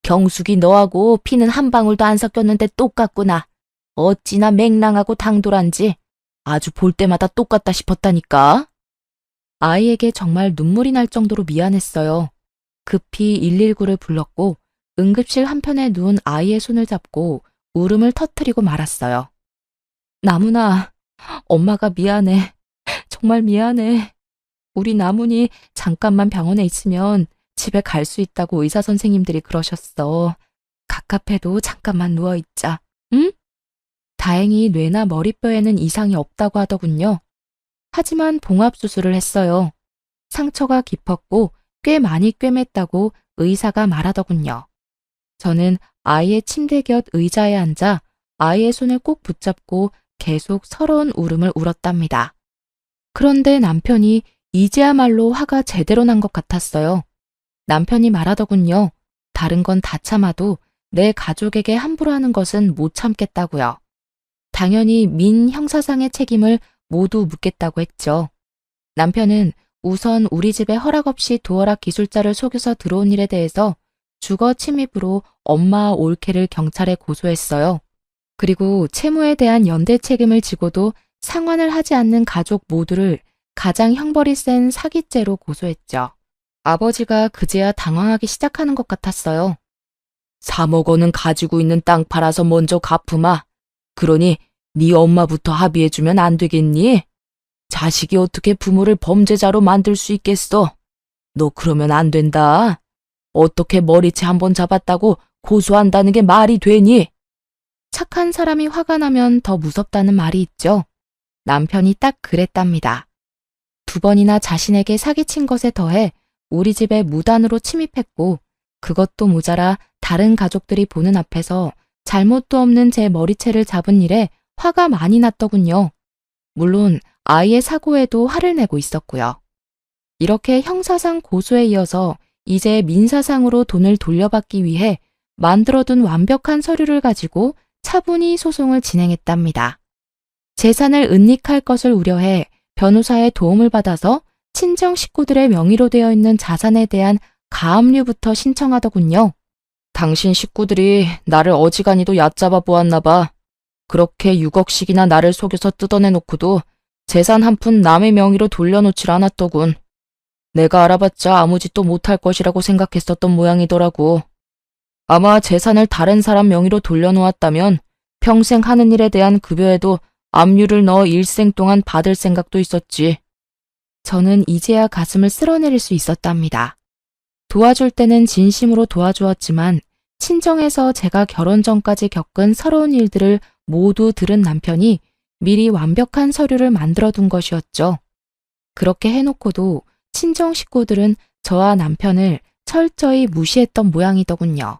경숙이 너하고 피는 한 방울도 안 섞였는데 똑같구나. 어찌나 맹랑하고 당돌한지 아주 볼 때마다 똑같다 싶었다니까. 아이에게 정말 눈물이 날 정도로 미안했어요. 급히 119를 불렀고 응급실 한편에 누운 아이의 손을 잡고 울음을 터뜨리고 말았어요. 나문아, 엄마가 미안해. 정말 미안해. 우리 나문이 잠깐만 병원에 있으면 집에 갈 수 있다고 의사 선생님들이 그러셨어. 갑갑해도 잠깐만 누워있자. 응? 다행히 뇌나 머리뼈에는 이상이 없다고 하더군요. 하지만 봉합수술을 했어요. 상처가 깊었고 꽤 많이 꿰맸다고 의사가 말하더군요. 저는 아이의 침대 곁 의자에 앉아 아이의 손을 꼭 붙잡고 계속 서러운 울음을 울었답니다. 그런데 남편이 이제야말로 화가 제대로 난 것 같았어요. 남편이 말하더군요. 다른 건 다 참아도 내 가족에게 함부로 하는 것은 못 참겠다고요. 당연히 민 형사상의 책임을 모두 묻겠다고 했죠. 남편은 우선 우리 집에 허락 없이 도어락 기술자를 속여서 들어온 일에 대해서 주거 침입으로 엄마 올케를 경찰에 고소했어요. 그리고 채무에 대한 연대 책임을 지고도 상환을 하지 않는 가족 모두를 가장 형벌이 센 사기죄로 고소했죠. 아버지가 그제야 당황하기 시작하는 것 같았어요. 3억 원은 가지고 있는 땅 팔아서 먼저 갚으마. 그러니 네 엄마부터 합의해주면 안 되겠니? 자식이 어떻게 부모를 범죄자로 만들 수 있겠어? 너 그러면 안 된다. 어떻게 머리채 한 번 잡았다고 고소한다는 게 말이 되니? 착한 사람이 화가 나면 더 무섭다는 말이 있죠. 남편이 딱 그랬답니다. 2번이나 자신에게 사기친 것에 더해 우리 집에 무단으로 침입했고 그것도 모자라 다른 가족들이 보는 앞에서 잘못도 없는 제 머리채를 잡은 일에 화가 많이 났더군요. 물론 아이의 사고에도 화를 내고 있었고요. 이렇게 형사상 고소에 이어서 이제 민사상으로 돈을 돌려받기 위해 만들어둔 완벽한 서류를 가지고 차분히 소송을 진행했답니다. 재산을 은닉할 것을 우려해 변호사의 도움을 받아서 친정 식구들의 명의로 되어 있는 자산에 대한 가압류부터 신청하더군요. 당신 식구들이 나를 어지간히도 얕잡아 보았나 봐. 그렇게 6억씩이나 나를 속여서 뜯어내놓고도 재산 한 푼 남의 명의로 돌려놓질 않았더군. 내가 알아봤자 아무 짓도 못할 것이라고 생각했었던 모양이더라고. 아마 재산을 다른 사람 명의로 돌려놓았다면 평생 하는 일에 대한 급여에도 압류를 넣어 일생 동안 받을 생각도 있었지. 저는 이제야 가슴을 쓸어내릴 수 있었답니다. 도와줄 때는 진심으로 도와주었지만 친정에서 제가 결혼 전까지 겪은 서러운 일들을 모두 들은 남편이 미리 완벽한 서류를 만들어둔 것이었죠. 그렇게 해놓고도 친정 식구들은 저와 남편을 철저히 무시했던 모양이더군요.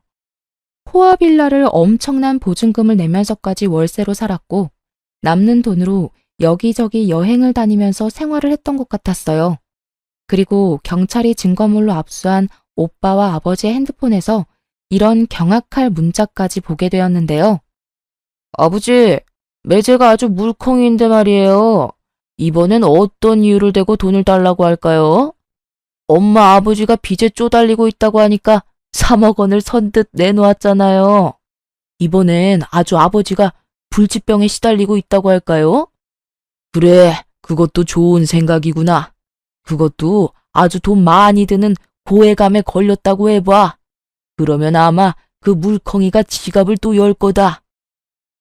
호화빌라를 엄청난 보증금을 내면서까지 월세로 살았고 남는 돈으로 여기저기 여행을 다니면서 생활을 했던 것 같았어요. 그리고 경찰이 증거물로 압수한 오빠와 아버지의 핸드폰에서 이런 경악할 문자까지 보게 되었는데요. 아버지, 매제가 아주 물컹이인데 말이에요. 이번엔 어떤 이유를 대고 돈을 달라고 할까요? 엄마 아버지가 빚에 쪼달리고 있다고 하니까 3억 원을 선뜻 내놓았잖아요. 이번엔 아주 아버지가 불치병에 시달리고 있다고 할까요? 그래, 그것도 좋은 생각이구나. 그것도 아주 돈 많이 드는 고해감에 걸렸다고 해봐. 그러면 아마 그 물컹이가 지갑을 또 열 거다.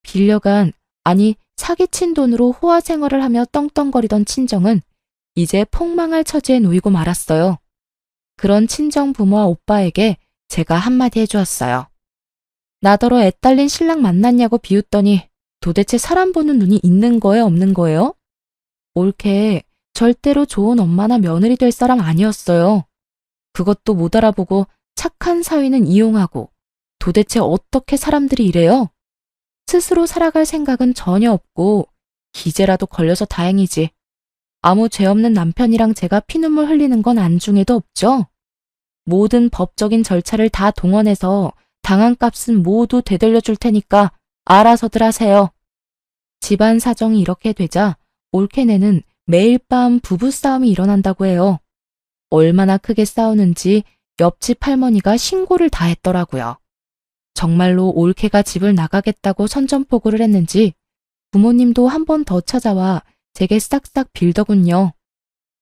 빌려간, 아니 사기친 돈으로 호화 생활을 하며 떵떵거리던 친정은 이제 폭망할 처지에 놓이고 말았어요. 그런 친정 부모와 오빠에게 제가 한마디 해주었어요. 나더러 애딸린 신랑 만났냐고 비웃더니 도대체 사람 보는 눈이 있는 거예요, 없는 거예요? 옳게 절대로 좋은 엄마나 며느리 될 사람 아니었어요. 그것도 못 알아보고 착한 사위는 이용하고 도대체 어떻게 사람들이 이래요? 스스로 살아갈 생각은 전혀 없고 기재라도 걸려서 다행이지. 아무 죄 없는 남편이랑 제가 피눈물 흘리는 건 안중에도 없죠. 모든 법적인 절차를 다 동원해서 당한 값은 모두 되돌려 줄 테니까 알아서들 하세요. 집안 사정이 이렇게 되자 올케네는 매일 밤 부부싸움이 일어난다고 해요. 얼마나 크게 싸우는지 옆집 할머니가 신고를 다 했더라고요. 정말로 올케가 집을 나가겠다고 선전포고를 했는지 부모님도 한 번 더 찾아와 제게 싹싹 빌더군요.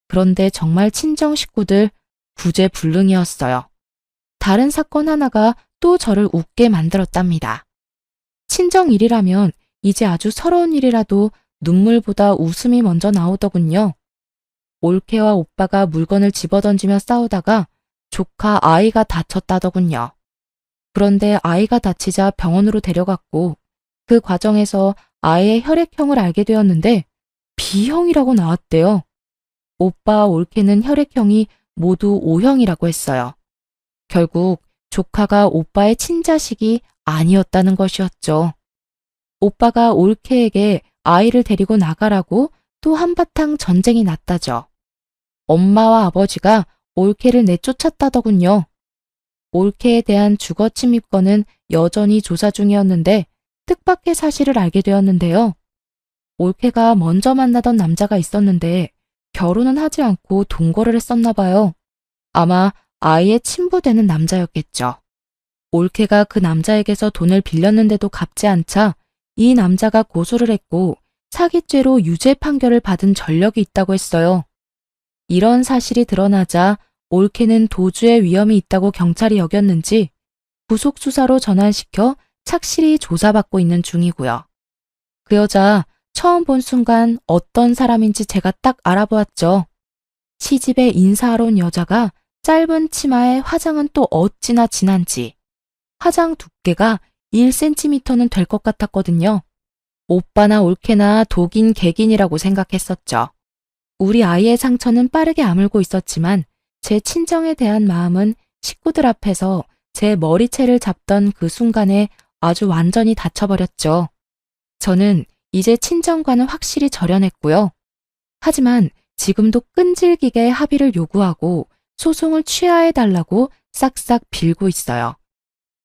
그런데 정말 친정 식구들 구제불능이었어요. 다른 사건 하나가 또 저를 웃게 만들었답니다. 친정 일이라면 이제 아주 서러운 일이라도 눈물보다 웃음이 먼저 나오더군요. 올케와 오빠가 물건을 집어던지며 싸우다가 조카 아이가 다쳤다더군요. 그런데 아이가 다치자 병원으로 데려갔고 그 과정에서 아이의 혈액형을 알게 되었는데 B형이라고 나왔대요. 오빠와 올케는 혈액형이 모두 O형이라고 했어요. 결국 조카가 오빠의 친자식이 아니었다는 것이었죠. 오빠가 올케에게 아이를 데리고 나가라고 또 한바탕 전쟁이 났다죠. 엄마와 아버지가 올케를 내쫓았다더군요. 올케에 대한 주거 침입건은 여전히 조사 중이었는데 뜻밖의 사실을 알게 되었는데요. 올케가 먼저 만나던 남자가 있었는데 결혼은 하지 않고 동거를 했었나 봐요. 아마 아이의 친부되는 남자였겠죠. 올케가 그 남자에게서 돈을 빌렸는데도 갚지 않자 이 남자가 고소를 했고 사기죄로 유죄 판결을 받은 전력이 있다고 했어요. 이런 사실이 드러나자 올케는 도주의 위험이 있다고 경찰이 여겼는지 구속 수사로 전환시켜 착실히 조사받고 있는 중이고요. 그 여자 처음 본 순간 어떤 사람인지 제가 딱 알아보았죠. 시집에 인사하러 온 여자가 짧은 치마에 화장은 또 어찌나 진한지 화장 두께가 1cm는 될 것 같았거든요. 오빠나 올케나 독인 객인이라고 생각했었죠. 우리 아이의 상처는 빠르게 아물고 있었지만 제 친정에 대한 마음은 식구들 앞에서 제 머리채를 잡던 그 순간에 아주 완전히 닫혀버렸죠. 저는 이제 친정과는 확실히 절연했고요. 하지만 지금도 끈질기게 합의를 요구하고 소송을 취하해달라고 싹싹 빌고 있어요.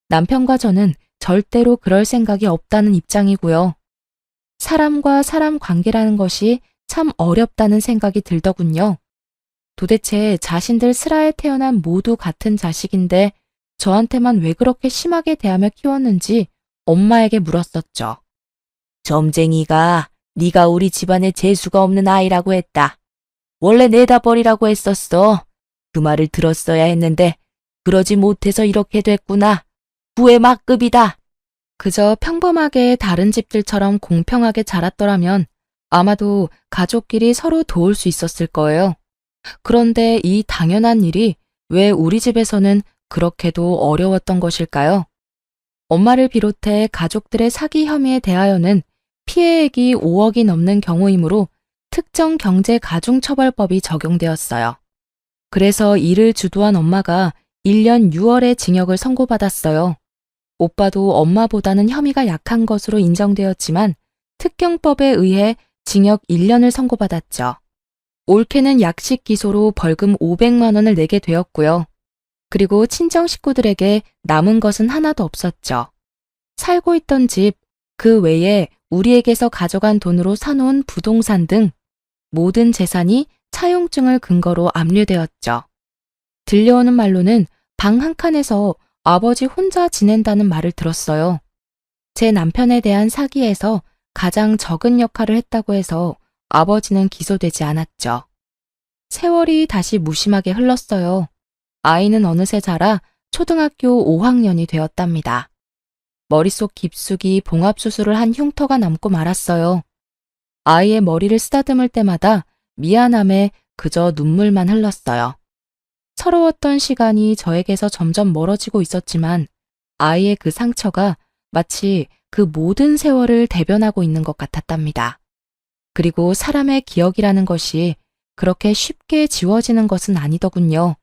남편과 저는 절대로 그럴 생각이 없다는 입장이고요. 사람과 사람 관계라는 것이 참 어렵다는 생각이 들더군요. 도대체 자신들 슬하에 태어난 모두 같은 자식인데 저한테만 왜 그렇게 심하게 대하며 키웠는지 엄마에게 물었었죠. 점쟁이가 네가 우리 집안에 재수가 없는 아이라고 했다. 원래 내다 버리라고 했었어. 그 말을 들었어야 했는데 그러지 못해서 이렇게 됐구나. 부의 막급이다. 그저 평범하게 다른 집들처럼 공평하게 자랐더라면 아마도 가족끼리 서로 도울 수 있었을 거예요. 그런데 이 당연한 일이 왜 우리 집에서는 그렇게도 어려웠던 것일까요? 엄마를 비롯해 가족들의 사기 혐의에 대하여는 피해액이 5억이 넘는 경우이므로 특정 경제 가중처벌법이 적용되었어요. 그래서 이를 주도한 엄마가 1년 6월에 징역을 선고받았어요. 오빠도 엄마보다는 혐의가 약한 것으로 인정되었지만 특경법에 의해 징역 1년을 선고받았죠. 올케는 약식 기소로 벌금 500만 원을 내게 되었고요. 그리고 친정 식구들에게 남은 것은 하나도 없었죠. 살고 있던 집, 그 외에 우리에게서 가져간 돈으로 사놓은 부동산 등 모든 재산이 차용증을 근거로 압류되었죠. 들려오는 말로는 방 한 칸에서 아버지 혼자 지낸다는 말을 들었어요. 제 남편에 대한 사기에서 가장 적은 역할을 했다고 해서 아버지는 기소되지 않았죠. 세월이 다시 무심하게 흘렀어요. 아이는 어느새 자라 초등학교 5학년이 되었답니다. 머릿속 깊숙이 봉합수술을 한 흉터가 남고 말았어요. 아이의 머리를 쓰다듬을 때마다 미안함에 그저 눈물만 흘렀어요. 서러웠던 시간이 저에게서 점점 멀어지고 있었지만 아이의 그 상처가 마치 그 모든 세월을 대변하고 있는 것 같았답니다. 그리고 사람의 기억이라는 것이 그렇게 쉽게 지워지는 것은 아니더군요.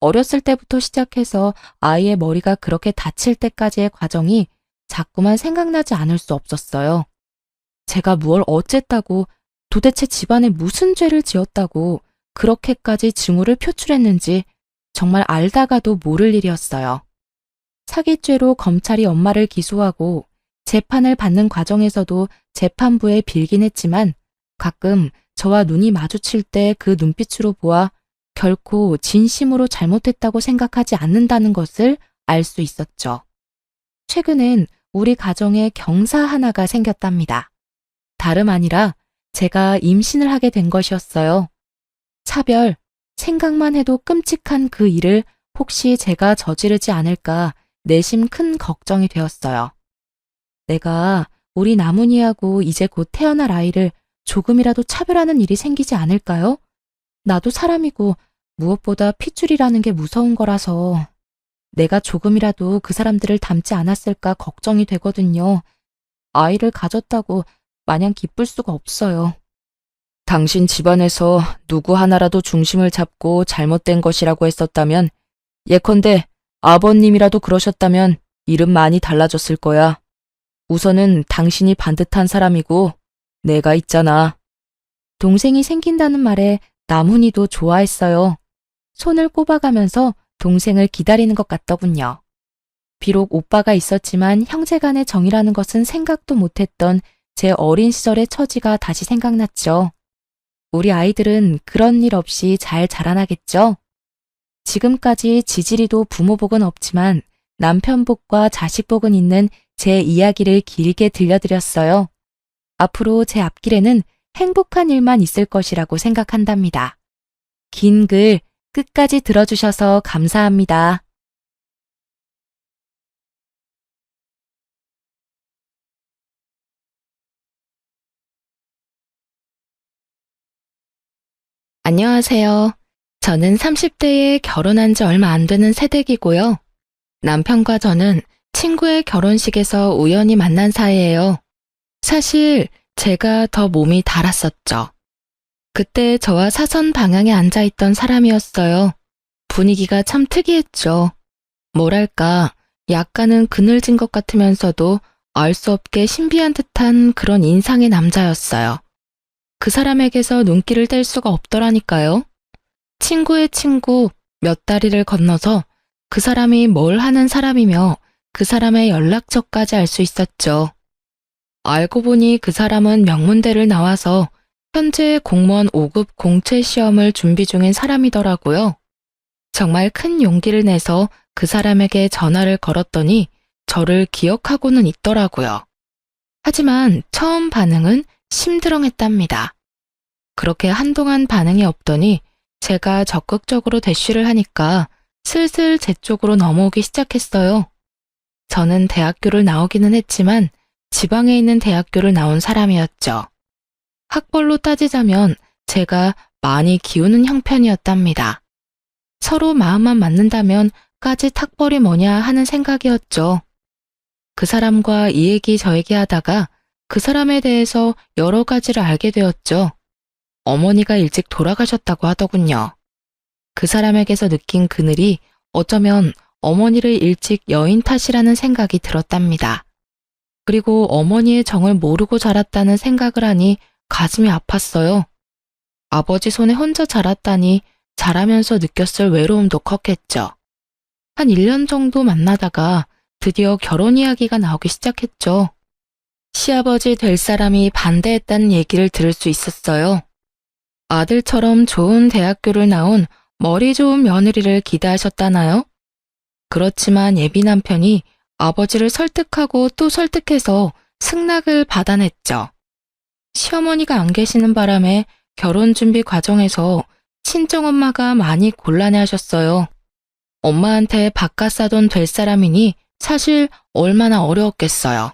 어렸을 때부터 시작해서 아이의 머리가 그렇게 다칠 때까지의 과정이 자꾸만 생각나지 않을 수 없었어요. 제가 무얼 어쨌다고, 도대체 집안에 무슨 죄를 지었다고 그렇게까지 증오를 표출했는지 정말 알다가도 모를 일이었어요. 사기죄로 검찰이 엄마를 기소하고 재판을 받는 과정에서도 재판부에 빌긴 했지만 가끔 저와 눈이 마주칠 때 그 눈빛으로 보아 결코 진심으로 잘못했다고 생각하지 않는다는 것을 알 수 있었죠. 최근엔 우리 가정에 경사 하나가 생겼답니다. 다름 아니라 제가 임신을 하게 된 것이었어요. 차별, 생각만 해도 끔찍한 그 일을 혹시 제가 저지르지 않을까 내심 큰 걱정이 되었어요. 내가 우리 나문이하고 이제 곧 태어날 아이를 조금이라도 차별하는 일이 생기지 않을까요? 나도 사람이고 무엇보다 핏줄이라는 게 무서운 거라서 내가 조금이라도 그 사람들을 닮지 않았을까 걱정이 되거든요. 아이를 가졌다고 마냥 기쁠 수가 없어요. 당신 집안에서 누구 하나라도 중심을 잡고 잘못된 것이라고 했었다면, 예컨대 아버님이라도 그러셨다면 일은 많이 달라졌을 거야. 우선은 당신이 반듯한 사람이고 내가 있잖아. 동생이 생긴다는 말에 나문이도 좋아했어요. 손을 꼽아가면서 동생을 기다리는 것 같더군요. 비록 오빠가 있었지만 형제간의 정이라는 것은 생각도 못했던 제 어린 시절의 처지가 다시 생각났죠. 우리 아이들은 그런 일 없이 잘 자라나겠죠? 지금까지 지지리도 부모 복은 없지만 남편 복과 자식 복은 있는 제 이야기를 길게 들려드렸어요. 앞으로 제 앞길에는 행복한 일만 있을 것이라고 생각한답니다. 긴 글 끝까지 들어주셔서 감사합니다. 안녕하세요. 저는 30대에 결혼한 지 얼마 안 되는 새댁이고요. 남편과 저는 친구의 결혼식에서 우연히 만난 사이예요. 사실 제가 더 몸이 달았었죠. 그때 저와 사선 방향에 앉아있던 사람이었어요. 분위기가 참 특이했죠. 뭐랄까, 약간은 그늘진 것 같으면서도 알 수 없게 신비한 듯한 그런 인상의 남자였어요. 그 사람에게서 눈길을 뗄 수가 없더라니까요. 친구의 친구 몇 다리를 건너서 그 사람이 뭘 하는 사람이며 그 사람의 연락처까지 알 수 있었죠. 알고 보니 그 사람은 명문대를 나와서 현재 공무원 5급 공채 시험을 준비 중인 사람이더라고요. 정말 큰 용기를 내서 그 사람에게 전화를 걸었더니 저를 기억하고는 있더라고요. 하지만 처음 반응은 심드렁했답니다. 그렇게 한동안 반응이 없더니 제가 적극적으로 대쉬를 하니까 슬슬 제 쪽으로 넘어오기 시작했어요. 저는 대학교를 나오기는 했지만 지방에 있는 대학교를 나온 사람이었죠. 학벌로 따지자면 제가 많이 기우는 형편이었답니다. 서로 마음만 맞는다면 까짓 학벌이 뭐냐 하는 생각이었죠. 그 사람과 이 얘기 저 얘기 하다가 그 사람에 대해서 여러 가지를 알게 되었죠. 어머니가 일찍 돌아가셨다고 하더군요. 그 사람에게서 느낀 그늘이 어쩌면 어머니를 일찍 여인 탓이라는 생각이 들었답니다. 그리고 어머니의 정을 모르고 자랐다는 생각을 하니 가슴이 아팠어요. 아버지 손에 혼자 자랐다니 자라면서 느꼈을 외로움도 컸겠죠. 한 1년 정도 만나다가 드디어 결혼 이야기가 나오기 시작했죠. 시아버지 될 사람이 반대했다는 얘기를 들을 수 있었어요. 아들처럼 좋은 대학교를 나온 머리 좋은 며느리를 기대하셨다나요? 그렇지만 예비 남편이 아버지를 설득하고 또 설득해서 승낙을 받아냈죠. 시어머니가 안 계시는 바람에 결혼 준비 과정에서 친정엄마가 많이 곤란해하셨어요. 엄마한테 바깥 사돈 될 사람이니 사실 얼마나 어려웠겠어요.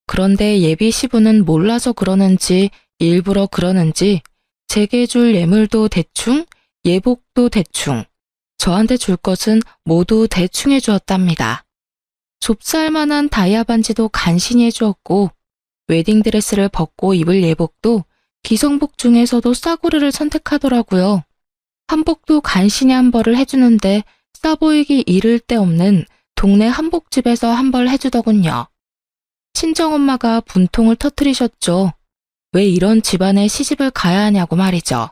그런데 예비 시부는 몰라서 그러는지 일부러 그러는지 제게 줄 예물도 대충, 예복도 대충, 저한테 줄 것은 모두 대충 해주었답니다. 좁쌀만한 다이아 반지도 간신히 해주었고 웨딩드레스를 벗고 입을 예복도 기성복 중에서도 싸구려를 선택하더라고요. 한복도 간신히 한 벌을 해주는데 싸 보이기 이를 데 없는 동네 한복집에서 한 벌 해주더군요. 친정엄마가 분통을 터뜨리셨죠. 왜 이런 집안에 시집을 가야 하냐고 말이죠.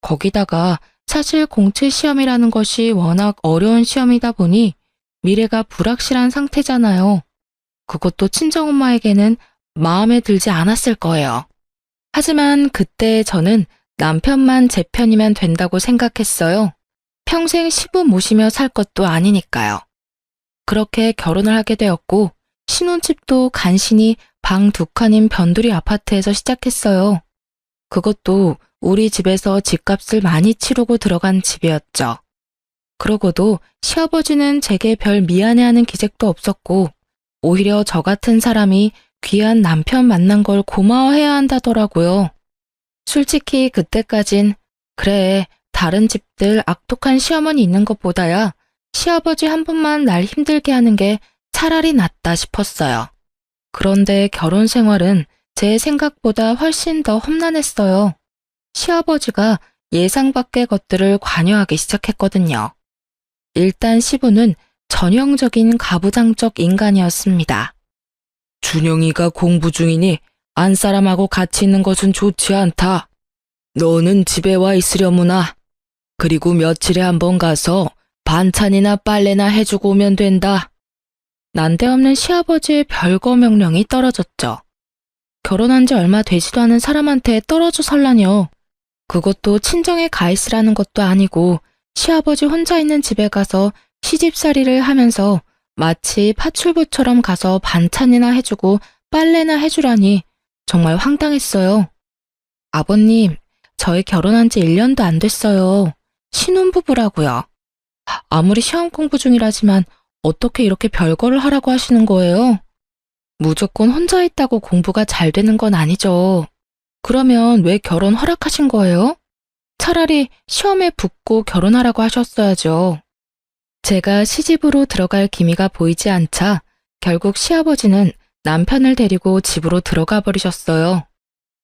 거기다가 사실 공채 시험이라는 것이 워낙 어려운 시험이다 보니 미래가 불확실한 상태잖아요. 그것도 친정엄마에게는 마음에 들지 않았을 거예요. 하지만 그때 저는 남편만 제 편이면 된다고 생각했어요. 평생 시부 모시며 살 것도 아니니까요. 그렇게 결혼을 하게 되었고 신혼집도 간신히 방 2칸인 변두리 아파트에서 시작했어요. 그것도 우리 집에서 집값을 많이 치르고 들어간 집이었죠. 그러고도 시아버지는 제게 별 미안해하는 기색도 없었고 오히려 저 같은 사람이 귀한 남편 만난 걸 고마워해야 한다더라고요. 솔직히 그때까진 그래, 다른 집들 악독한 시어머니 있는 것보다야 시아버지 한 분만 날 힘들게 하는 게 차라리 낫다 싶었어요. 그런데 결혼 생활은 제 생각보다 훨씬 더 험난했어요. 시아버지가 예상 밖의 것들을 관여하기 시작했거든요. 일단 시부는 전형적인 가부장적 인간이었습니다. 준영이가 공부 중이니 안사람하고 같이 있는 것은 좋지 않다. 너는 집에 와 있으려무나. 그리고 며칠에 한 번 가서 반찬이나 빨래나 해주고 오면 된다. 난데없는 시아버지의 별거 명령이 떨어졌죠. 결혼한 지 얼마 되지도 않은 사람한테 떨어져 살라뇨. 그것도 친정에 가 있으라는 것도 아니고 시아버지 혼자 있는 집에 가서 시집살이를 하면서 마치 파출부처럼 가서 반찬이나 해주고 빨래나 해주라니 정말 황당했어요. 아버님, 저희 결혼한 지 1년도 안 됐어요. 신혼부부라고요. 아무리 시험 공부 중이라지만 어떻게 이렇게 별거를 하라고 하시는 거예요? 무조건 혼자 있다고 공부가 잘 되는 건 아니죠. 그러면 왜 결혼 허락하신 거예요? 차라리 시험에 붙고 결혼하라고 하셨어야죠. 제가 시집으로 들어갈 기미가 보이지 않자 결국 시아버지는 남편을 데리고 집으로 들어가 버리셨어요.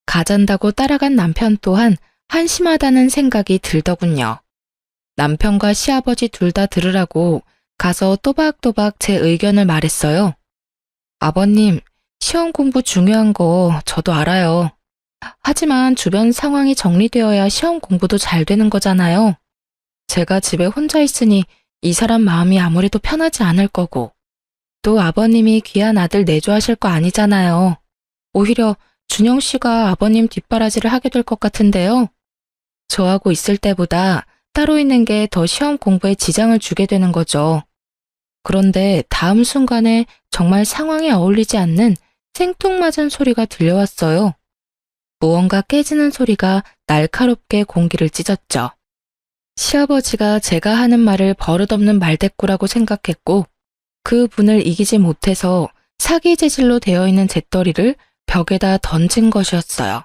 가잔다고 따라간 남편 또한 한심하다는 생각이 들더군요. 남편과 시아버지 둘 다 들으라고 가서 또박또박 제 의견을 말했어요. 아버님, 시험 공부 중요한 거 저도 알아요. 하지만 주변 상황이 정리되어야 시험 공부도 잘 되는 거잖아요. 제가 집에 혼자 있으니 이 사람 마음이 아무래도 편하지 않을 거고, 또 아버님이 귀한 아들 내조하실 거 아니잖아요. 오히려 준영 씨가 아버님 뒷바라지를 하게 될 것 같은데요. 저하고 있을 때보다 따로 있는 게 더 시험 공부에 지장을 주게 되는 거죠. 그런데 다음 순간에 정말 상황에 어울리지 않는 생뚱맞은 소리가 들려왔어요. 무언가 깨지는 소리가 날카롭게 공기를 찢었죠. 시아버지가 제가 하는 말을 버릇없는 말대꾸라고 생각했고 그 분을 이기지 못해서 사기 재질로 되어 있는 잿더리를 벽에다 던진 것이었어요.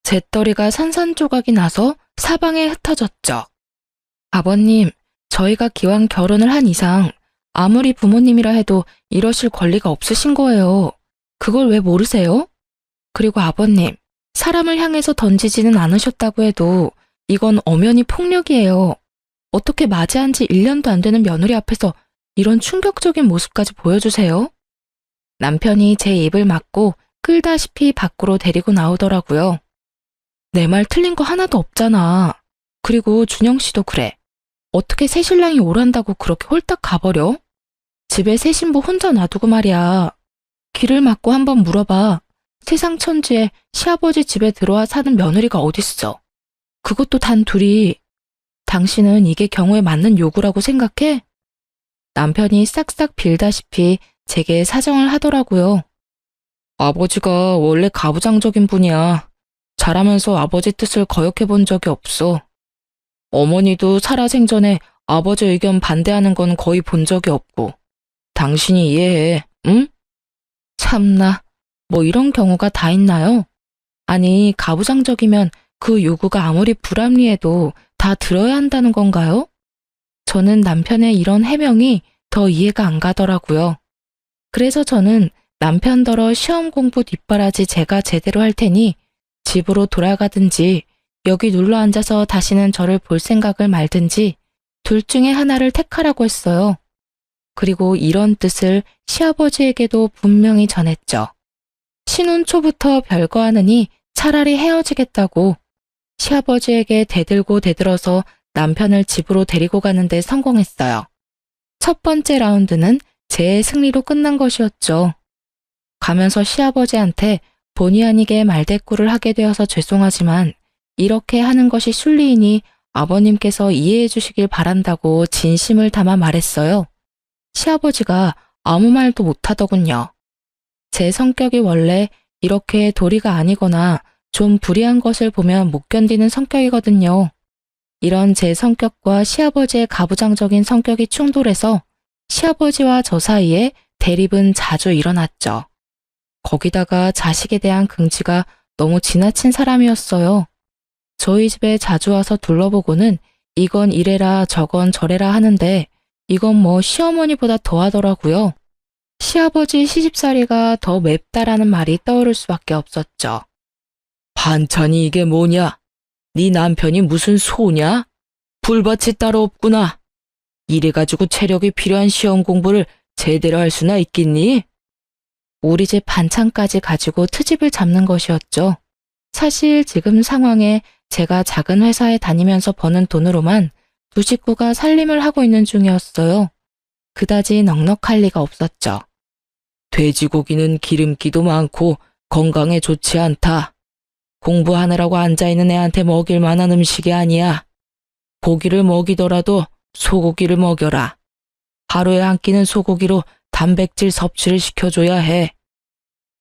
잿더리가 산산조각이 나서 사방에 흩어졌죠. 아버님, 저희가 기왕 결혼을 한 이상 아무리 부모님이라 해도 이러실 권리가 없으신 거예요. 그걸 왜 모르세요? 그리고 아버님, 사람을 향해서 던지지는 않으셨다고 해도 이건 엄연히 폭력이에요. 어떻게 맞이한 지 1년도 안 되는 며느리 앞에서 이런 충격적인 모습까지 보여주세요? 남편이 제 입을 막고 끌다시피 밖으로 데리고 나오더라고요. 내 말 틀린 거 하나도 없잖아. 그리고 준영 씨도 그래. 어떻게 새신랑이 오란다고 그렇게 홀딱 가버려? 집에 새신부 혼자 놔두고 말이야. 길을 막고 한번 물어봐. 세상 천지에 시아버지 집에 들어와 사는 며느리가 어딨어. 그것도 단 둘이. 당신은 이게 경우에 맞는 요구라고 생각해? 남편이 싹싹 빌다시피 제게 사정을 하더라고요. 아버지가 원래 가부장적인 분이야. 자라면서 아버지 뜻을 거역해 본 적이 없어. 어머니도 살아생전에 아버지 의견 반대하는 건 거의 본 적이 없고. 당신이 이해해, 응? 참나, 뭐 이런 경우가 다 있나요? 아니, 가부장적이면 그 요구가 아무리 불합리해도 다 들어야 한다는 건가요? 저는 남편의 이런 해명이 더 이해가 안 가더라고요. 그래서 저는 남편더러 시험 공부 뒷바라지 제가 제대로 할 테니 집으로 돌아가든지 여기 눌러 앉아서 다시는 저를 볼 생각을 말든지 둘 중에 하나를 택하라고 했어요. 그리고 이런 뜻을 시아버지에게도 분명히 전했죠. 신혼 초부터 별거 하느니 차라리 헤어지겠다고. 시아버지에게 대들고 대들어서 남편을 집으로 데리고 가는데 성공했어요. 첫 번째 라운드는 제 승리로 끝난 것이었죠. 가면서 시아버지한테 본의 아니게 말대꾸를 하게 되어서 죄송하지만 이렇게 하는 것이 순리이니 아버님께서 이해해 주시길 바란다고 진심을 담아 말했어요. 시아버지가 아무 말도 못하더군요. 제 성격이 원래 이렇게 도리가 아니거나 좀 불이한 것을 보면 못 견디는 성격이거든요. 이런 제 성격과 시아버지의 가부장적인 성격이 충돌해서 시아버지와 저 사이에 대립은 자주 일어났죠. 거기다가 자식에 대한 긍지가 너무 지나친 사람이었어요. 저희 집에 자주 와서 둘러보고는 이건 이래라 저건 저래라 하는데 이건 뭐 시어머니보다 더하더라고요. 시아버지 시집살이가 더 맵다라는 말이 떠오를 수밖에 없었죠. 반찬이 이게 뭐냐? 네 남편이 무슨 소냐? 불밭이 따로 없구나. 이래가지고 체력이 필요한 시험 공부를 제대로 할 수나 있겠니? 우리 집 반찬까지 가지고 트집을 잡는 것이었죠. 사실 지금 상황에 제가 작은 회사에 다니면서 버는 돈으로만 두 식구가 살림을 하고 있는 중이었어요. 그다지 넉넉할 리가 없었죠. 돼지고기는 기름기도 많고 건강에 좋지 않다. 공부하느라고 앉아있는 애한테 먹일 만한 음식이 아니야. 고기를 먹이더라도 소고기를 먹여라. 하루에 한 끼는 소고기로 단백질 섭취를 시켜줘야 해.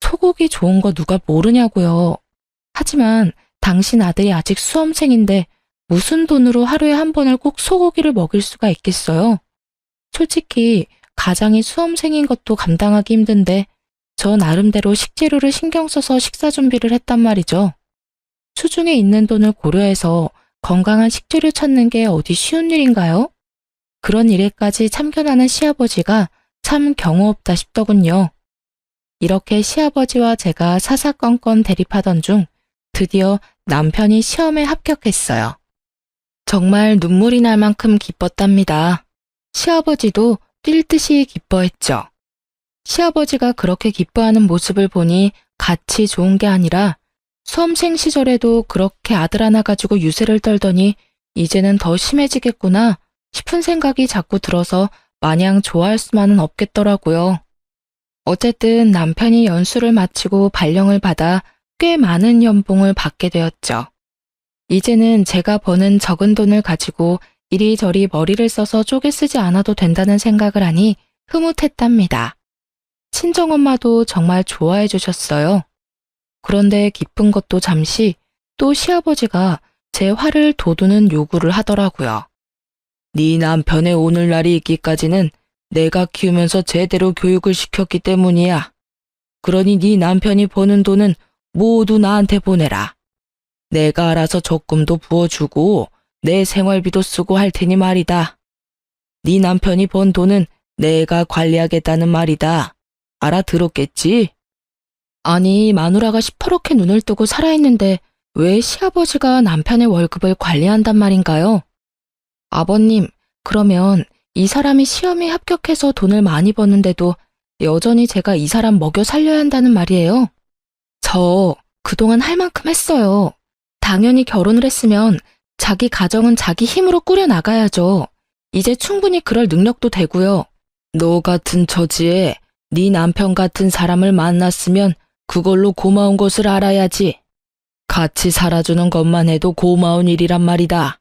소고기 좋은 거 누가 모르냐고요. 하지만 당신 아들이 아직 수험생인데 무슨 돈으로 하루에 한 번을 꼭 소고기를 먹일 수가 있겠어요? 솔직히 가장이 수험생인 것도 감당하기 힘든데 저 나름대로 식재료를 신경 써서 식사 준비를 했단 말이죠. 수중에 있는 돈을 고려해서 건강한 식재료 찾는 게 어디 쉬운 일인가요? 그런 일에까지 참견하는 시아버지가 참 경우 없다 싶더군요. 이렇게 시아버지와 제가 사사건건 대립하던 중 드디어 남편이 시험에 합격했어요. 정말 눈물이 날 만큼 기뻤답니다. 시아버지도 뛸 듯이 기뻐했죠. 시아버지가 그렇게 기뻐하는 모습을 보니 같이 좋은 게 아니라 수험생 시절에도 그렇게 아들 하나 가지고 유세를 떨더니 이제는 더 심해지겠구나 싶은 생각이 자꾸 들어서 마냥 좋아할 수만은 없겠더라고요. 어쨌든 남편이 연수를 마치고 발령을 받아 꽤 많은 연봉을 받게 되었죠. 이제는 제가 버는 적은 돈을 가지고 이리저리 머리를 써서 쪼개 쓰지 않아도 된다는 생각을 하니 흐뭇했답니다. 친정엄마도 정말 좋아해 주셨어요. 그런데 기쁜 것도 잠시 또 시아버지가 제 화를 돋우는 요구를 하더라고요. 네 남편의 오늘날이 있기까지는 내가 키우면서 제대로 교육을 시켰기 때문이야. 그러니 네 남편이 버는 돈은 모두 나한테 보내라. 내가 알아서 적금도 부어주고 내 생활비도 쓰고 할 테니 말이다. 네 남편이 번 돈은 내가 관리하겠다는 말이다. 알아들었겠지? 아니, 마누라가 시퍼렇게 눈을 뜨고 살아있는데 왜 시아버지가 남편의 월급을 관리한단 말인가요? 아버님, 그러면 이 사람이 시험에 합격해서 돈을 많이 버는데도 여전히 제가 이 사람 먹여 살려야 한다는 말이에요? 저 그동안 할 만큼 했어요. 당연히 결혼을 했으면 자기 가정은 자기 힘으로 꾸려나가야죠. 이제 충분히 그럴 능력도 되고요. 너 같은 처지에 네 남편 같은 사람을 만났으면 그걸로 고마운 것을 알아야지. 같이 살아주는 것만 해도 고마운 일이란 말이다.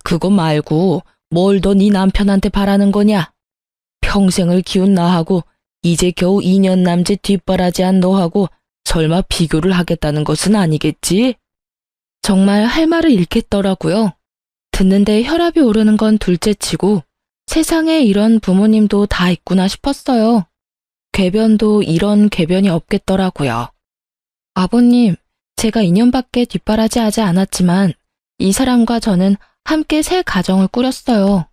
그거 말고 뭘 더 네 남편한테 바라는 거냐? 평생을 키운 나하고 이제 겨우 2년 남짓 뒷바라지한 너하고 설마 비교를 하겠다는 것은 아니겠지? 정말 할 말을 잃겠더라고요. 듣는데 혈압이 오르는 건 둘째치고 세상에 이런 부모님도 다 있구나 싶었어요. 궤변도 이런 궤변이 없겠더라고요. 아버님, 제가 2년밖에 뒷바라지 하지 않았지만 이 사람과 저는 함께 새 가정을 꾸렸어요.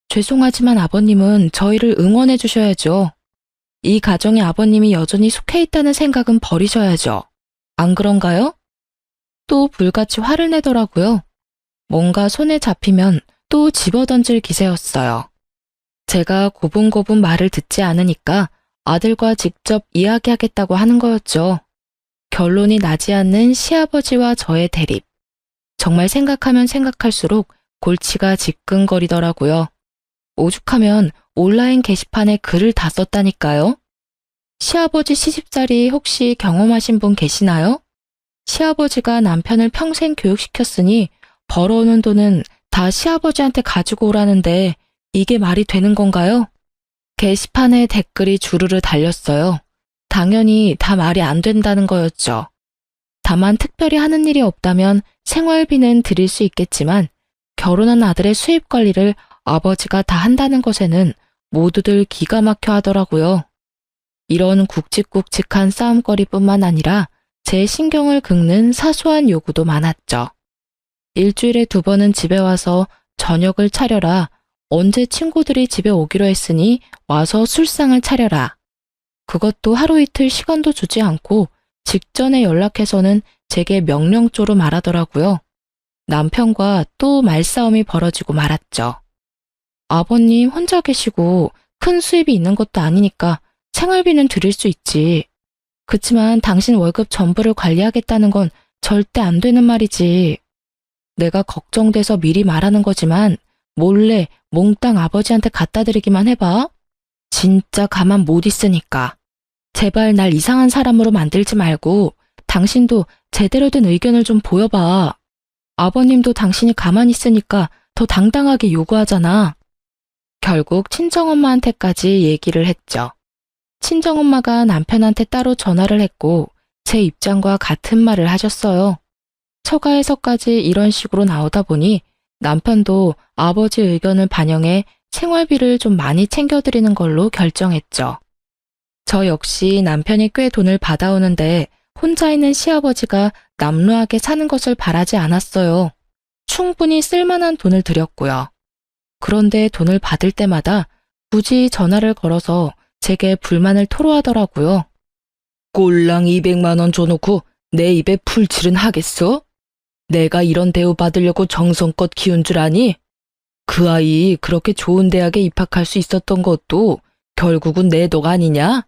죄송하지만 아버님은 저희를 응원해 주셔야죠. 이 가정에 아버님이 여전히 속해 있다는 생각은 버리셔야죠. 안 그런가요? 또 불같이 화를 내더라고요. 뭔가 손에 잡히면 또 집어던질 기세였어요. 제가 고분고분 말을 듣지 않으니까 아들과 직접 이야기하겠다고 하는 거였죠. 결론이 나지 않는 시아버지와 저의 대립. 정말 생각하면 생각할수록 골치가 지끈거리더라고요. 오죽하면 온라인 게시판에 글을 다 썼다니까요. 시아버지 시집살이 혹시 경험하신 분 계시나요? 시아버지가 남편을 평생 교육시켰으니 벌어오는 돈은 다 시아버지한테 가지고 오라는데 이게 말이 되는 건가요? 게시판에 댓글이 주르르 달렸어요. 당연히 다 말이 안 된다는 거였죠. 다만 특별히 하는 일이 없다면 생활비는 드릴 수 있겠지만 결혼한 아들의 수입 관리를 아버지가 다 한다는 것에는 모두들 기가 막혀 하더라고요. 이런 굵직굵직한 싸움거리뿐만 아니라 제 신경을 긁는 사소한 요구도 많았죠. 일주일에 2번은 집에 와서 저녁을 차려라. 언제 친구들이 집에 오기로 했으니 와서 술상을 차려라. 그것도 하루 이틀 시간도 주지 않고 직전에 연락해서는 제게 명령조로 말하더라고요. 남편과 또 말싸움이 벌어지고 말았죠. 아버님 혼자 계시고 큰 수입이 있는 것도 아니니까 생활비는 드릴 수 있지. 그치만 당신 월급 전부를 관리하겠다는 건 절대 안 되는 말이지. 내가 걱정돼서 미리 말하는 거지만 몰래 몽땅 아버지한테 갖다 드리기만 해봐. 진짜 가만 못 있으니까. 제발 날 이상한 사람으로 만들지 말고 당신도 제대로 된 의견을 좀 보여봐. 아버님도 당신이 가만히 있으니까 더 당당하게 요구하잖아. 결국 친정엄마한테까지 얘기를 했죠. 친정엄마가 남편한테 따로 전화를 했고 제 입장과 같은 말을 하셨어요. 처가에서까지 이런 식으로 나오다 보니 남편도 아버지 의견을 반영해 생활비를 좀 많이 챙겨드리는 걸로 결정했죠. 저 역시 남편이 꽤 돈을 받아오는데 혼자 있는 시아버지가 남루하게 사는 것을 바라지 않았어요. 충분히 쓸만한 돈을 드렸고요. 그런데 돈을 받을 때마다 굳이 전화를 걸어서 제게 불만을 토로하더라고요. 꼴랑 200만 원 줘놓고 내 입에 풀칠은 하겠어? 내가 이런 대우 받으려고 정성껏 키운 줄 아니? 그 아이 그렇게 좋은 대학에 입학할 수 있었던 것도 결국은 내 덕 아니냐?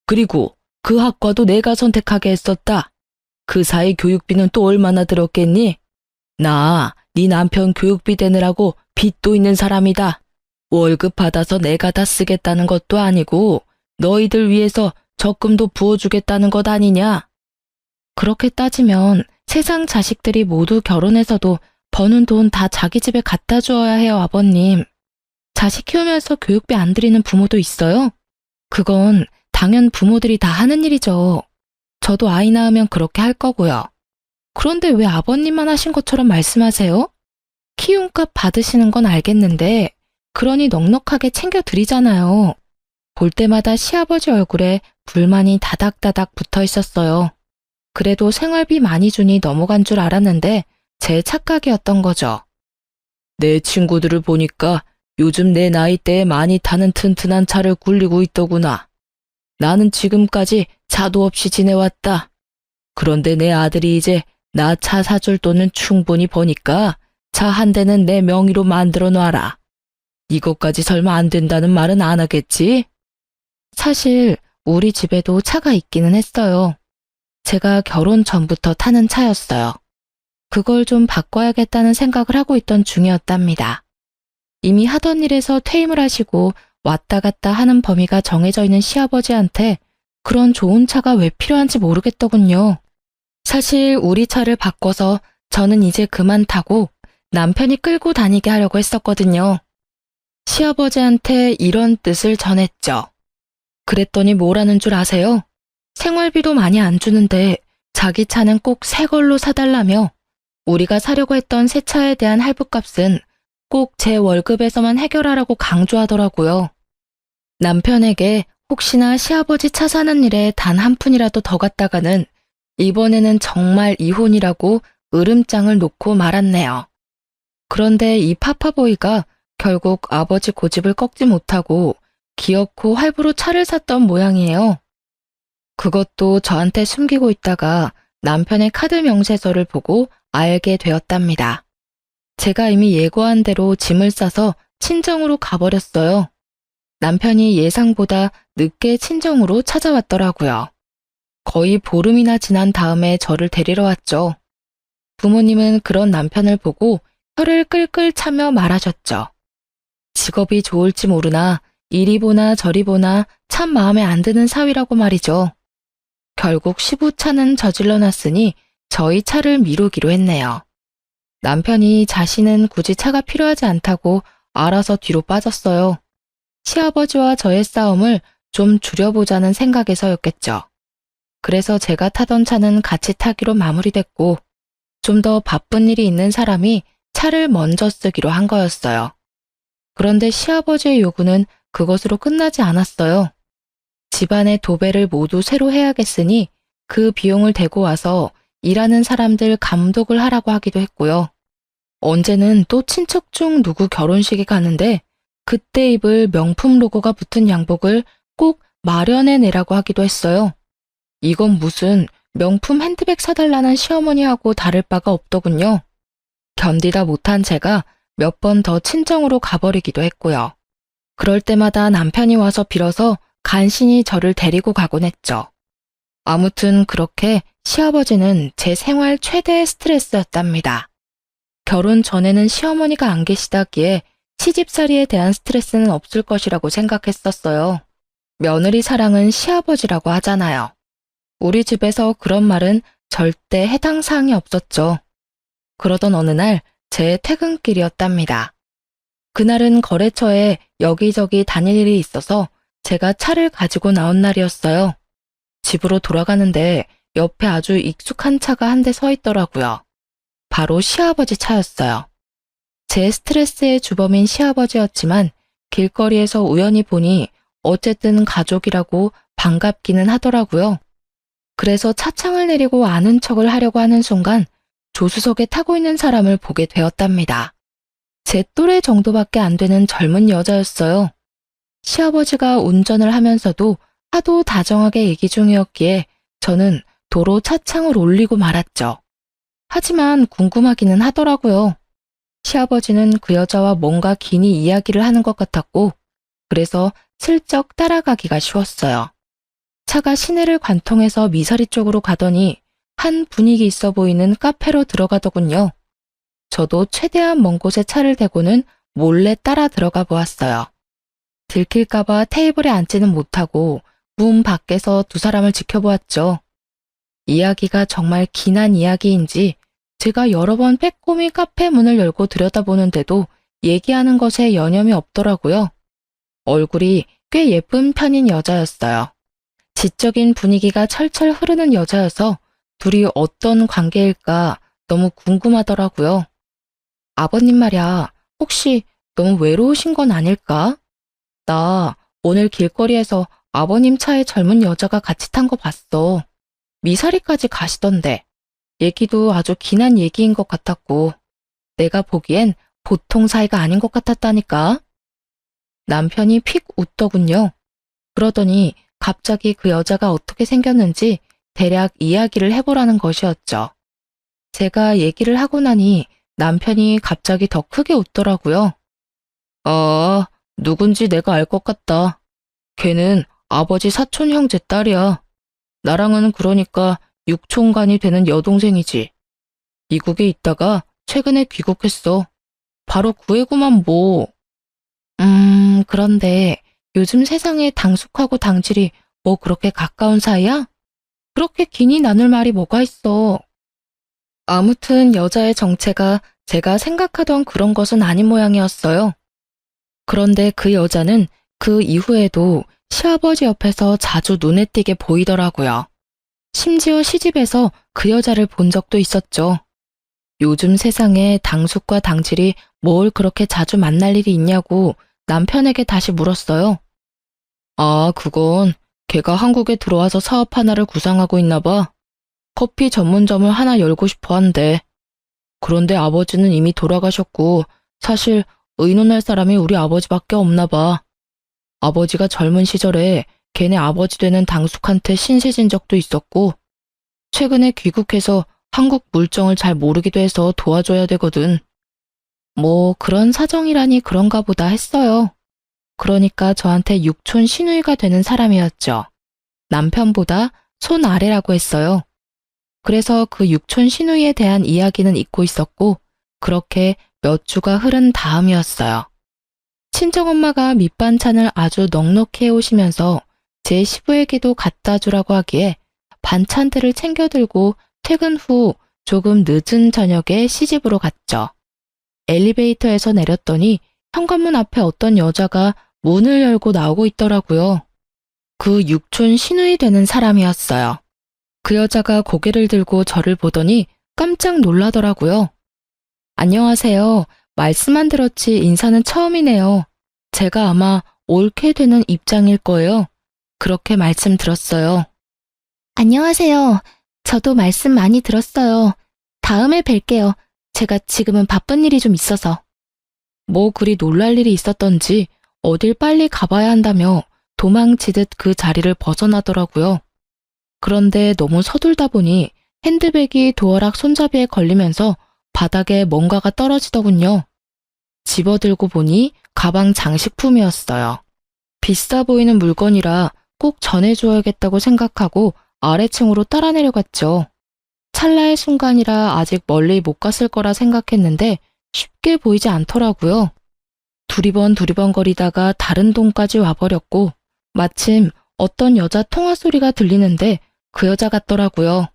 그리고 그 학과도 내가 선택하게 했었다. 그 사이 교육비는 또 얼마나 들었겠니? 나 네 남편 교육비 대느라고 빚도 있는 사람이다. 월급 받아서 내가 다 쓰겠다는 것도 아니고 너희들 위해서 적금도 부어주겠다는 것 아니냐? 그렇게 따지면 세상 자식들이 모두 결혼해서도 버는 돈 다 자기 집에 갖다 주어야 해요, 아버님. 자식 키우면서 교육비 안 드리는 부모도 있어요? 그건 당연 부모들이 다 하는 일이죠. 저도 아이 낳으면 그렇게 할 거고요. 그런데 왜 아버님만 하신 것처럼 말씀하세요? 키움값 받으시는 건 알겠는데 그러니 넉넉하게 챙겨드리잖아요. 볼 때마다 시아버지 얼굴에 불만이 다닥다닥 붙어 있었어요. 그래도 생활비 많이 주니 넘어간 줄 알았는데 제 착각이었던 거죠. 내 친구들을 보니까 요즘 내 나이대에 많이 타는 튼튼한 차를 굴리고 있더구나. 나는 지금까지 차도 없이 지내왔다. 그런데 내 아들이 이제 나 차 사줄 돈은 충분히 버니까 차 한 대는 내 명의로 만들어 놔라. 이것까지 설마 안 된다는 말은 안 하겠지? 사실 우리 집에도 차가 있기는 했어요. 제가 결혼 전부터 타는 차였어요. 그걸 좀 바꿔야겠다는 생각을 하고 있던 중이었답니다. 이미 하던 일에서 퇴임을 하시고 왔다 갔다 하는 범위가 정해져 있는 시아버지한테 그런 좋은 차가 왜 필요한지 모르겠더군요. 사실 우리 차를 바꿔서 저는 이제 그만 타고 남편이 끌고 다니게 하려고 했었거든요. 시아버지한테 이런 뜻을 전했죠. 그랬더니 뭐라는 줄 아세요? 생활비도 많이 안 주는데 자기 차는 꼭 새 걸로 사달라며 우리가 사려고 했던 새 차에 대한 할부값은 꼭 제 월급에서만 해결하라고 강조하더라고요. 남편에게 혹시나 시아버지 차 사는 일에 단 한 푼이라도 더 갔다가는 이번에는 정말 이혼이라고 으름장을 놓고 말았네요. 그런데 이 파파보이가 결국 아버지 고집을 꺾지 못하고 기어코 할부로 차를 샀던 모양이에요. 그것도 저한테 숨기고 있다가 남편의 카드 명세서를 보고 알게 되었답니다. 제가 이미 예고한 대로 짐을 싸서 친정으로 가버렸어요. 남편이 예상보다 늦게 친정으로 찾아왔더라고요. 거의 보름이나 지난 다음에 저를 데리러 왔죠. 부모님은 그런 남편을 보고 혀를 끌끌 차며 말하셨죠. 직업이 좋을지 모르나 이리 보나 저리 보나 참 마음에 안 드는 사위라고 말이죠. 결국 시부차는 저질러 놨으니 저희 차를 미루기로 했네요. 남편이 자신은 굳이 차가 필요하지 않다고 알아서 뒤로 빠졌어요. 시아버지와 저의 싸움을 좀 줄여보자는 생각에서였겠죠. 그래서 제가 타던 차는 같이 타기로 마무리됐고 좀 더 바쁜 일이 있는 사람이 차를 먼저 쓰기로 한 거였어요. 그런데 시아버지의 요구는 그것으로 끝나지 않았어요. 집안의 도배를 모두 새로 해야겠으니 그 비용을 대고 와서 일하는 사람들 감독을 하라고 하기도 했고요. 언제는 또 친척 중 누구 결혼식에 가는데 그때 입을 명품 로고가 붙은 양복을 꼭 마련해 내라고 하기도 했어요. 이건 무슨 명품 핸드백 사달라는 시어머니하고 다를 바가 없더군요. 견디다 못한 제가 몇 번 더 친정으로 가버리기도 했고요. 그럴 때마다 남편이 와서 빌어서 간신히 저를 데리고 가곤 했죠. 아무튼 그렇게 시아버지는 제 생활 최대의 스트레스였답니다. 결혼 전에는 시어머니가 안 계시다기에 시집살이에 대한 스트레스는 없을 것이라고 생각했었어요. 며느리 사랑은 시아버지라고 하잖아요. 우리 집에서 그런 말은 절대 해당 사항이 없었죠. 그러던 어느 날 제 퇴근길이었답니다. 그날은 거래처에 여기저기 다닐 일이 있어서 제가 차를 가지고 나온 날이었어요. 집으로 돌아가는데 옆에 아주 익숙한 차가 한 대 서 있더라고요. 바로 시아버지 차였어요. 제 스트레스의 주범인 시아버지였지만 길거리에서 우연히 보니 어쨌든 가족이라고 반갑기는 하더라고요. 그래서 차창을 내리고 아는 척을 하려고 하는 순간 조수석에 타고 있는 사람을 보게 되었답니다. 제 또래 정도밖에 안 되는 젊은 여자였어요. 시아버지가 운전을 하면서도 하도 다정하게 얘기 중이었기에 저는 도로 차창을 올리고 말았죠. 하지만 궁금하기는 하더라고요. 시아버지는 그 여자와 뭔가 긴히 이야기를 하는 것 같았고 그래서 슬쩍 따라가기가 쉬웠어요. 차가 시내를 관통해서 미사리 쪽으로 가더니 한 분위기 있어 보이는 카페로 들어가더군요. 저도 최대한 먼 곳에 차를 대고는 몰래 따라 들어가 보았어요. 들킬까봐 테이블에 앉지는 못하고 문 밖에서 두 사람을 지켜보았죠. 이야기가 정말 긴한 이야기인지 제가 여러 번 빼꼼히 카페 문을 열고 들여다보는데도 얘기하는 것에 여념이 없더라고요. 얼굴이 꽤 예쁜 편인 여자였어요. 지적인 분위기가 철철 흐르는 여자여서 둘이 어떤 관계일까 너무 궁금하더라고요. 아버님 말야, 혹시 너무 외로우신 건 아닐까? 나 오늘 길거리에서 아버님 차에 젊은 여자가 같이 탄 거 봤어. 미사리까지 가시던데. 얘기도 아주 긴한 얘기인 것 같았고 내가 보기엔 보통 사이가 아닌 것 같았다니까. 남편이 픽 웃더군요. 그러더니 갑자기 그 여자가 어떻게 생겼는지 대략 이야기를 해보라는 것이었죠. 제가 얘기를 하고 나니 남편이 갑자기 더 크게 웃더라고요. 아, 누군지 내가 알 것 같다. 걔는 아버지 사촌 형제 딸이야. 나랑은 그러니까 육촌간이 되는 여동생이지. 미국에 있다가 최근에 귀국했어. 바로 구해구만 뭐. 그런데 요즘 세상에 당숙하고 당질이 뭐 그렇게 가까운 사이야? 그렇게 기니 나눌 말이 뭐가 있어. 아무튼 여자의 정체가 제가 생각하던 그런 것은 아닌 모양이었어요. 그런데 그 여자는 그 이후에도 시아버지 옆에서 자주 눈에 띄게 보이더라고요. 심지어 시집에서 그 여자를 본 적도 있었죠. 요즘 세상에 당숙과 당질이 뭘 그렇게 자주 만날 일이 있냐고 남편에게 다시 물었어요. 아, 그건 걔가 한국에 들어와서 사업 하나를 구상하고 있나 봐. 커피 전문점을 하나 열고 싶어 한대. 그런데 아버지는 이미 돌아가셨고 사실 의논할 사람이 우리 아버지밖에 없나 봐. 아버지가 젊은 시절에 걔네 아버지 되는 당숙한테 신세진 적도 있었고 최근에 귀국해서 한국 물정을 잘 모르기도 해서 도와줘야 되거든. 뭐 그런 사정이라니 그런가 보다 했어요. 그러니까 저한테 육촌 시누이가 되는 사람이었죠. 남편보다 손 아래라고 했어요. 그래서 그 육촌 시누이에 대한 이야기는 잊고 있었고 그렇게 몇 주가 흐른 다음이었어요. 친정엄마가 밑반찬을 아주 넉넉히 해오시면서 제 시부에게도 갖다 주라고 하기에 반찬들을 챙겨 들고 퇴근 후 조금 늦은 저녁에 시집으로 갔죠. 엘리베이터에서 내렸더니 현관문 앞에 어떤 여자가 문을 열고 나오고 있더라고요. 그 육촌 시누이 되는 사람이었어요. 그 여자가 고개를 들고 저를 보더니 깜짝 놀라더라고요. 안녕하세요. 말씀만 들었지 인사는 처음이네요. 제가 아마 옳게 되는 입장일 거예요. 그렇게 말씀 들었어요. 안녕하세요. 저도 말씀 많이 들었어요. 다음에 뵐게요. 제가 지금은 바쁜 일이 좀 있어서. 뭐 그리 놀랄 일이 있었던지 어딜 빨리 가봐야 한다며 도망치듯 그 자리를 벗어나더라고요. 그런데 너무 서둘다 보니 핸드백이 도어락 손잡이에 걸리면서 바닥에 뭔가가 떨어지더군요. 집어들고 보니 가방 장식품이었어요. 비싸 보이는 물건이라 꼭 전해줘야겠다고 생각하고 아래층으로 따라 내려갔죠. 찰나의 순간이라 아직 멀리 못 갔을 거라 생각했는데 쉽게 보이지 않더라고요. 두리번 거리다가 다른 동까지 와버렸고 마침 어떤 여자 통화 소리가 들리는데 그 여자 같더라고요.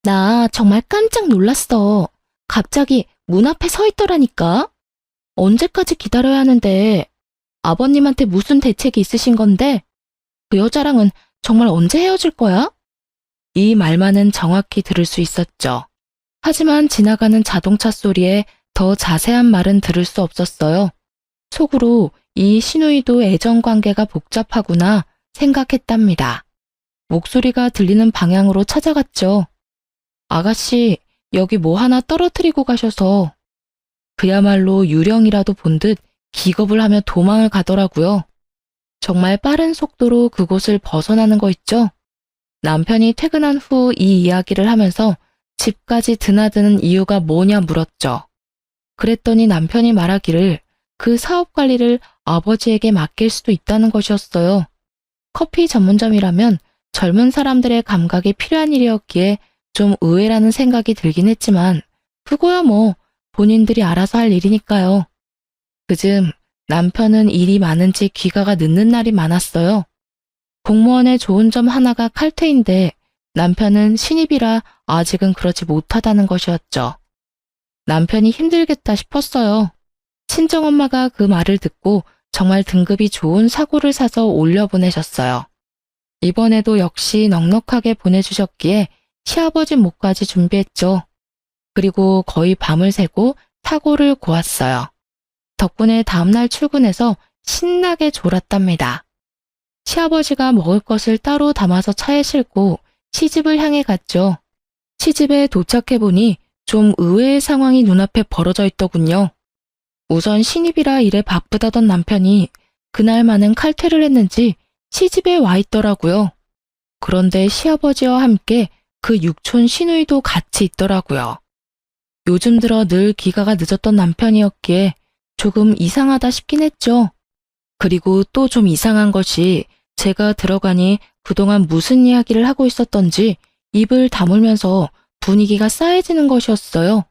나 정말 깜짝 놀랐어. 갑자기 문 앞에 서 있더라니까. 언제까지 기다려야 하는데 아버님한테 무슨 대책이 있으신 건데 그 여자랑은 정말 언제 헤어질 거야? 이 말만은 정확히 들을 수 있었죠. 하지만 지나가는 자동차 소리에 더 자세한 말은 들을 수 없었어요. 속으로 이 시누이도 애정관계가 복잡하구나 생각했답니다. 목소리가 들리는 방향으로 찾아갔죠. 아가씨, 여기 뭐 하나 떨어뜨리고 가셔서. 그야말로 유령이라도 본 듯 기겁을 하며 도망을 가더라고요. 정말 빠른 속도로 그곳을 벗어나는 거 있죠? 남편이 퇴근한 후 이 이야기를 하면서 집까지 드나드는 이유가 뭐냐 물었죠. 그랬더니 남편이 말하기를 그 사업 관리를 아버지에게 맡길 수도 있다는 것이었어요. 커피 전문점이라면 젊은 사람들의 감각이 필요한 일이었기에 좀 의외라는 생각이 들긴 했지만 그거야 뭐 본인들이 알아서 할 일이니까요. 그즘 남편은 일이 많은지 귀가가 늦는 날이 많았어요. 공무원의 좋은 점 하나가 칼퇴인데 남편은 신입이라 아직은 그러지 못하다는 것이었죠. 남편이 힘들겠다 싶었어요. 친정엄마가 그 말을 듣고 정말 등급이 좋은 사고를 사서 올려보내셨어요. 이번에도 역시 넉넉하게 보내주셨기에 시아버지 몫까지 준비했죠. 그리고 거의 밤을 새고 사고를 고았어요. 덕분에 다음날 출근해서 신나게 졸았답니다. 시아버지가 먹을 것을 따로 담아서 차에 싣고 시집을 향해 갔죠. 시집에 도착해보니 좀 의외의 상황이 눈앞에 벌어져 있더군요. 우선 신입이라 일에 바쁘다던 남편이 그날만은 칼퇴를 했는지 시집에 와 있더라고요. 그런데 시아버지와 함께 그 육촌 시누이도 같이 있더라고요. 요즘 들어 늘 귀가가 늦었던 남편이었기에 조금 이상하다 싶긴 했죠. 그리고 또 좀 이상한 것이 제가 들어가니 그동안 무슨 이야기를 하고 있었던지 입을 다물면서 분위기가 싸해지는 것이었어요.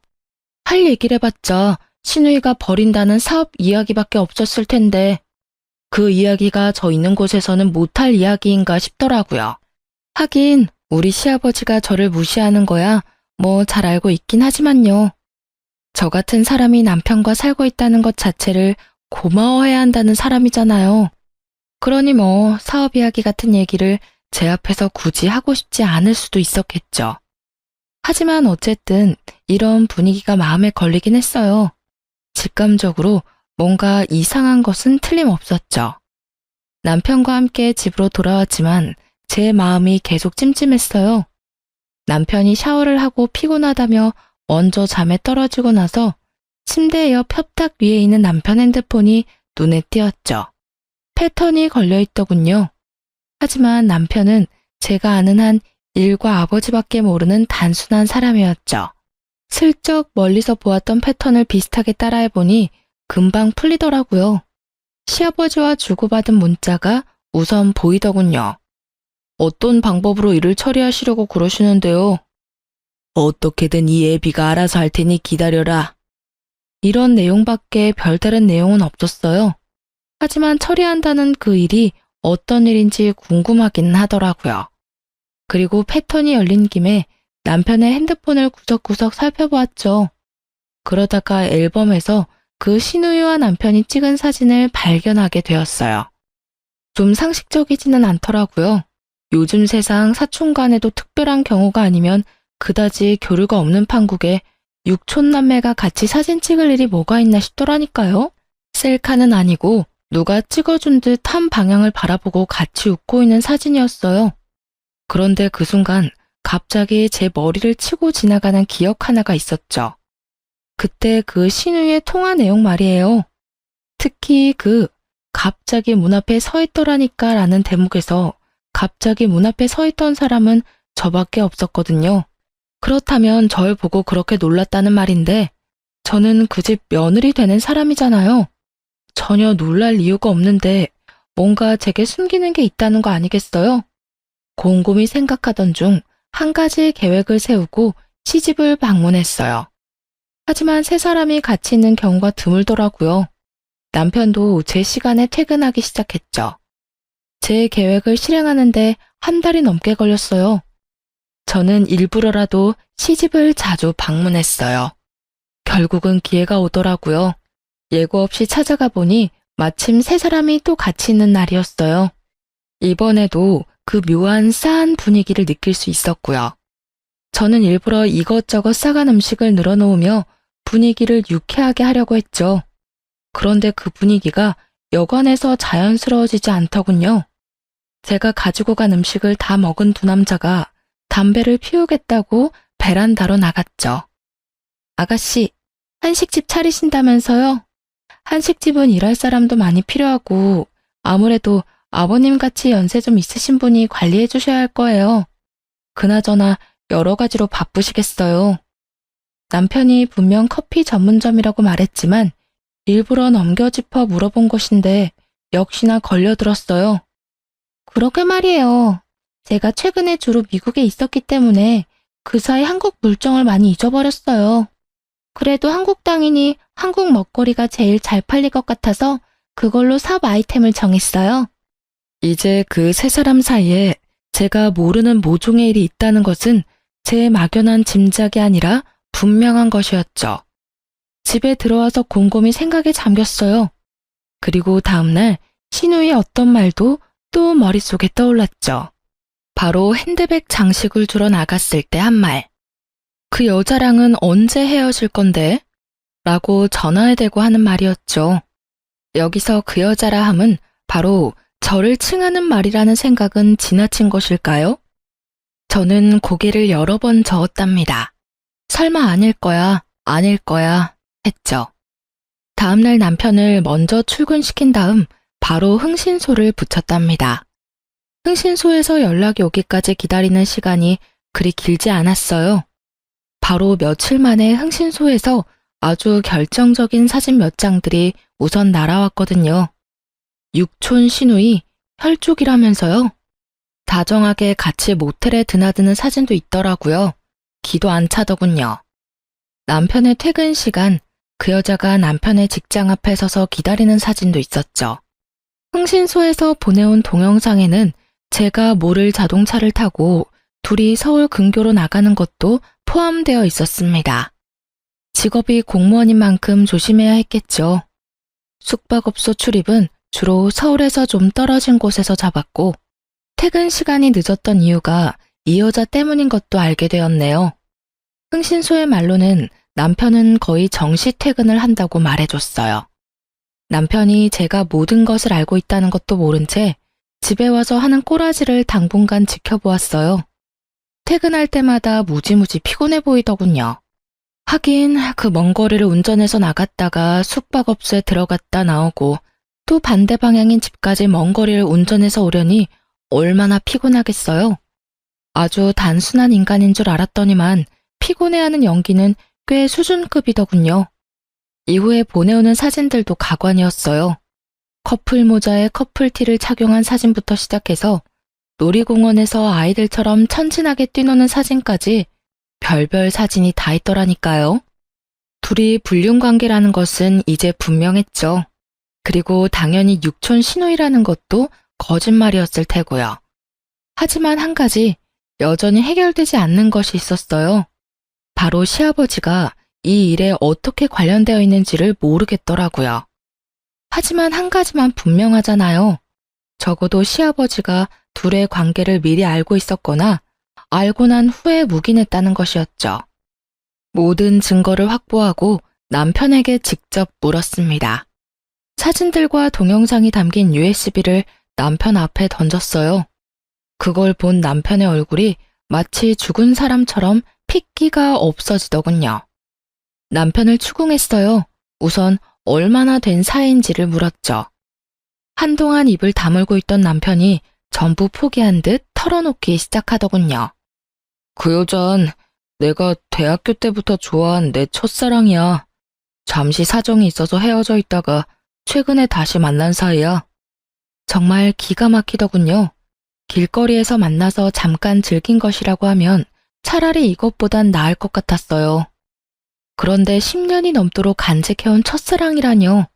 할 얘기를 해봤자 시누이가 벌인다는 사업 이야기밖에 없었을 텐데 그 이야기가 저 있는 곳에서는 못할 이야기인가 싶더라고요. 하긴 우리 시아버지가 저를 무시하는 거야 뭐 잘 알고 있긴 하지만요. 저 같은 사람이 남편과 살고 있다는 것 자체를 고마워해야 한다는 사람이잖아요. 그러니 뭐 사업 이야기 같은 얘기를 제 앞에서 굳이 하고 싶지 않을 수도 있었겠죠. 하지만 어쨌든 이런 분위기가 마음에 걸리긴 했어요. 직감적으로 뭔가 이상한 것은 틀림없었죠. 남편과 함께 집으로 돌아왔지만 제 마음이 계속 찜찜했어요. 남편이 샤워를 하고 피곤하다며 먼저 잠에 떨어지고 나서 침대 옆 협탁 위에 있는 남편 핸드폰이 눈에 띄었죠. 패턴이 걸려있더군요. 하지만 남편은 제가 아는 한 일과 아버지밖에 모르는 단순한 사람이었죠. 슬쩍 멀리서 보았던 패턴을 비슷하게 따라해보니 금방 풀리더라고요. 시아버지와 주고받은 문자가 우선 보이더군요. 어떤 방법으로 일을 처리하시려고 그러시는데요? 어떻게든 이 애비가 알아서 할 테니 기다려라. 이런 내용밖에 별다른 내용은 없었어요. 하지만 처리한다는 그 일이 어떤 일인지 궁금하긴 하더라고요. 그리고 패턴이 열린 김에 남편의 핸드폰을 구석구석 살펴보았죠. 그러다가 앨범에서 그 신우이와 남편이 찍은 사진을 발견하게 되었어요. 좀 상식적이지는 않더라고요. 요즘 세상 사촌간에도 특별한 경우가 아니면 그다지 교류가 없는 판국에 육촌남매가 같이 사진 찍을 일이 뭐가 있나 싶더라니까요. 셀카는 아니고 누가 찍어준 듯 한 방향을 바라보고 같이 웃고 있는 사진이었어요. 그런데 그 순간 갑자기 제 머리를 치고 지나가는 기억 하나가 있었죠. 그때 그 신우의 통화 내용 말이에요. 특히 그 갑자기 문 앞에 서 있더라니까 라는 대목에서 갑자기 문 앞에 서 있던 사람은 저밖에 없었거든요. 그렇다면 절 보고 그렇게 놀랐다는 말인데 저는 그 집 며느리 되는 사람이잖아요. 전혀 놀랄 이유가 없는데 뭔가 제게 숨기는 게 있다는 거 아니겠어요? 곰곰이 생각하던 중 한 가지 계획을 세우고 시집을 방문했어요. 하지만 세 사람이 같이 있는 경우가 드물더라고요. 남편도 제 시간에 퇴근하기 시작했죠. 제 계획을 실행하는데 한 달이 넘게 걸렸어요. 저는 일부러라도 시집을 자주 방문했어요. 결국은 기회가 오더라고요. 예고 없이 찾아가 보니 마침 세 사람이 또 같이 있는 날이었어요. 이번에도 그 묘한 싸한 분위기를 느낄 수 있었고요. 저는 일부러 이것저것 싸간 음식을 늘어놓으며 분위기를 유쾌하게 하려고 했죠. 그런데 그 분위기가 여간해서 자연스러워지지 않더군요. 제가 가지고 간 음식을 다 먹은 두 남자가 담배를 피우겠다고 베란다로 나갔죠. 아가씨, 한식집 차리신다면서요? 한식집은 일할 사람도 많이 필요하고 아무래도 아버님같이 연세 좀 있으신 분이 관리해 주셔야 할 거예요. 그나저나 여러 가지로 바쁘시겠어요. 남편이 분명 커피 전문점이라고 말했지만 일부러 넘겨짚어 물어본 것인데 역시나 걸려들었어요. 그러게 말이에요. 제가 최근에 주로 미국에 있었기 때문에 그 사이 한국 물정을 많이 잊어버렸어요. 그래도 한국 땅이니 한국 먹거리가 제일 잘 팔릴 것 같아서 그걸로 사업 아이템을 정했어요. 이제 그 세 사람 사이에 제가 모르는 모종의 일이 있다는 것은 제 막연한 짐작이 아니라 분명한 것이었죠. 집에 들어와서 곰곰이 생각에 잠겼어요. 그리고 다음날 신우의 어떤 말도 또 머릿속에 떠올랐죠. 바로 핸드백 장식을 주러 나갔을 때 한 말. 그 여자랑은 언제 헤어질 건데? 라고 전화에 대고 하는 말이었죠. 여기서 그 여자라 함은 바로 저를 칭하는 말이라는 생각은 지나친 것일까요? 저는 고개를 여러 번 저었답니다. 설마 아닐 거야, 아닐 거야 했죠. 다음날 남편을 먼저 출근시킨 다음 바로 흥신소를 붙였답니다. 흥신소에서 연락이 오기까지 기다리는 시간이 그리 길지 않았어요. 바로 며칠 만에 흥신소에서 아주 결정적인 사진 몇 장들이 우선 날아왔거든요. 육촌 시누이 혈족이라면서요. 다정하게 같이 모텔에 드나드는 사진도 있더라고요. 기도 안 차더군요. 남편의 퇴근 시간, 그 여자가 남편의 직장 앞에 서서 기다리는 사진도 있었죠. 흥신소에서 보내온 동영상에는 제가 모를 자동차를 타고 둘이 서울 근교로 나가는 것도 포함되어 있었습니다. 직업이 공무원인 만큼 조심해야 했겠죠. 숙박업소 출입은 주로 서울에서 좀 떨어진 곳에서 잡았고 퇴근 시간이 늦었던 이유가 이 여자 때문인 것도 알게 되었네요. 흥신소의 말로는 남편은 거의 정시 퇴근을 한다고 말해줬어요. 남편이 제가 모든 것을 알고 있다는 것도 모른 채 집에 와서 하는 꼬라지를 당분간 지켜보았어요. 퇴근할 때마다 무지무지 피곤해 보이더군요. 하긴 그 먼 거리를 운전해서 나갔다가 숙박업소에 들어갔다 나오고 또 반대 방향인 집까지 먼 거리를 운전해서 오려니 얼마나 피곤하겠어요. 아주 단순한 인간인 줄 알았더니만 피곤해하는 연기는 꽤 수준급이더군요. 이후에 보내오는 사진들도 가관이었어요. 커플 모자에 커플티를 착용한 사진부터 시작해서 놀이공원에서 아이들처럼 천진하게 뛰노는 사진까지 별별 사진이 다 있더라니까요. 둘이 불륜관계라는 것은 이제 분명했죠. 그리고 당연히 육촌 시누이라는 것도 거짓말이었을 테고요. 하지만 한 가지 여전히 해결되지 않는 것이 있었어요. 바로 시아버지가 이 일에 어떻게 관련되어 있는지를 모르겠더라고요. 하지만 한 가지만 분명하잖아요. 적어도 시아버지가 둘의 관계를 미리 알고 있었거나 알고 난 후에 묵인했다는 것이었죠. 모든 증거를 확보하고 남편에게 직접 물었습니다. 사진들과 동영상이 담긴 USB를 남편 앞에 던졌어요. 그걸 본 남편의 얼굴이 마치 죽은 사람처럼 핏기가 없어지더군요. 남편을 추궁했어요. 우선 얼마나 된 사이인지를 물었죠. 한동안 입을 다물고 있던 남편이 전부 포기한 듯 털어놓기 시작하더군요. 그 여잔 내가 대학교 때부터 좋아한 내 첫사랑이야. 잠시 사정이 있어서 헤어져 있다가 최근에 다시 만난 사이야. 정말 기가 막히더군요. 길거리에서 만나서 잠깐 즐긴 것이라고 하면 차라리 이것보단 나을 것 같았어요. 그런데 10년이 넘도록 간직해온 첫사랑이라뇨.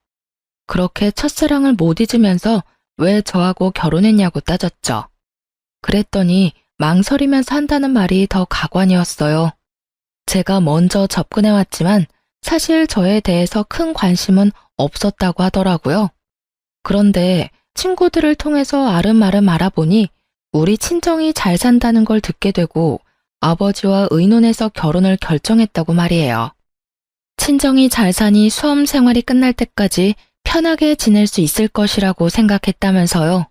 그렇게 첫사랑을 못 잊으면서 왜 저하고 결혼했냐고 따졌죠. 그랬더니 망설이면서 한다는 말이 더 가관이었어요. 제가 먼저 접근해왔지만 사실 저에 대해서 큰 관심은 없었다고 하더라고요. 그런데 친구들을 통해서 아름아름 알아보니 우리 친정이 잘 산다는 걸 듣게 되고 아버지와 의논해서 결혼을 결정했다고 말이에요. 친정이 잘 사니 수험 생활이 끝날 때까지 편하게 지낼 수 있을 것이라고 생각했다면서요.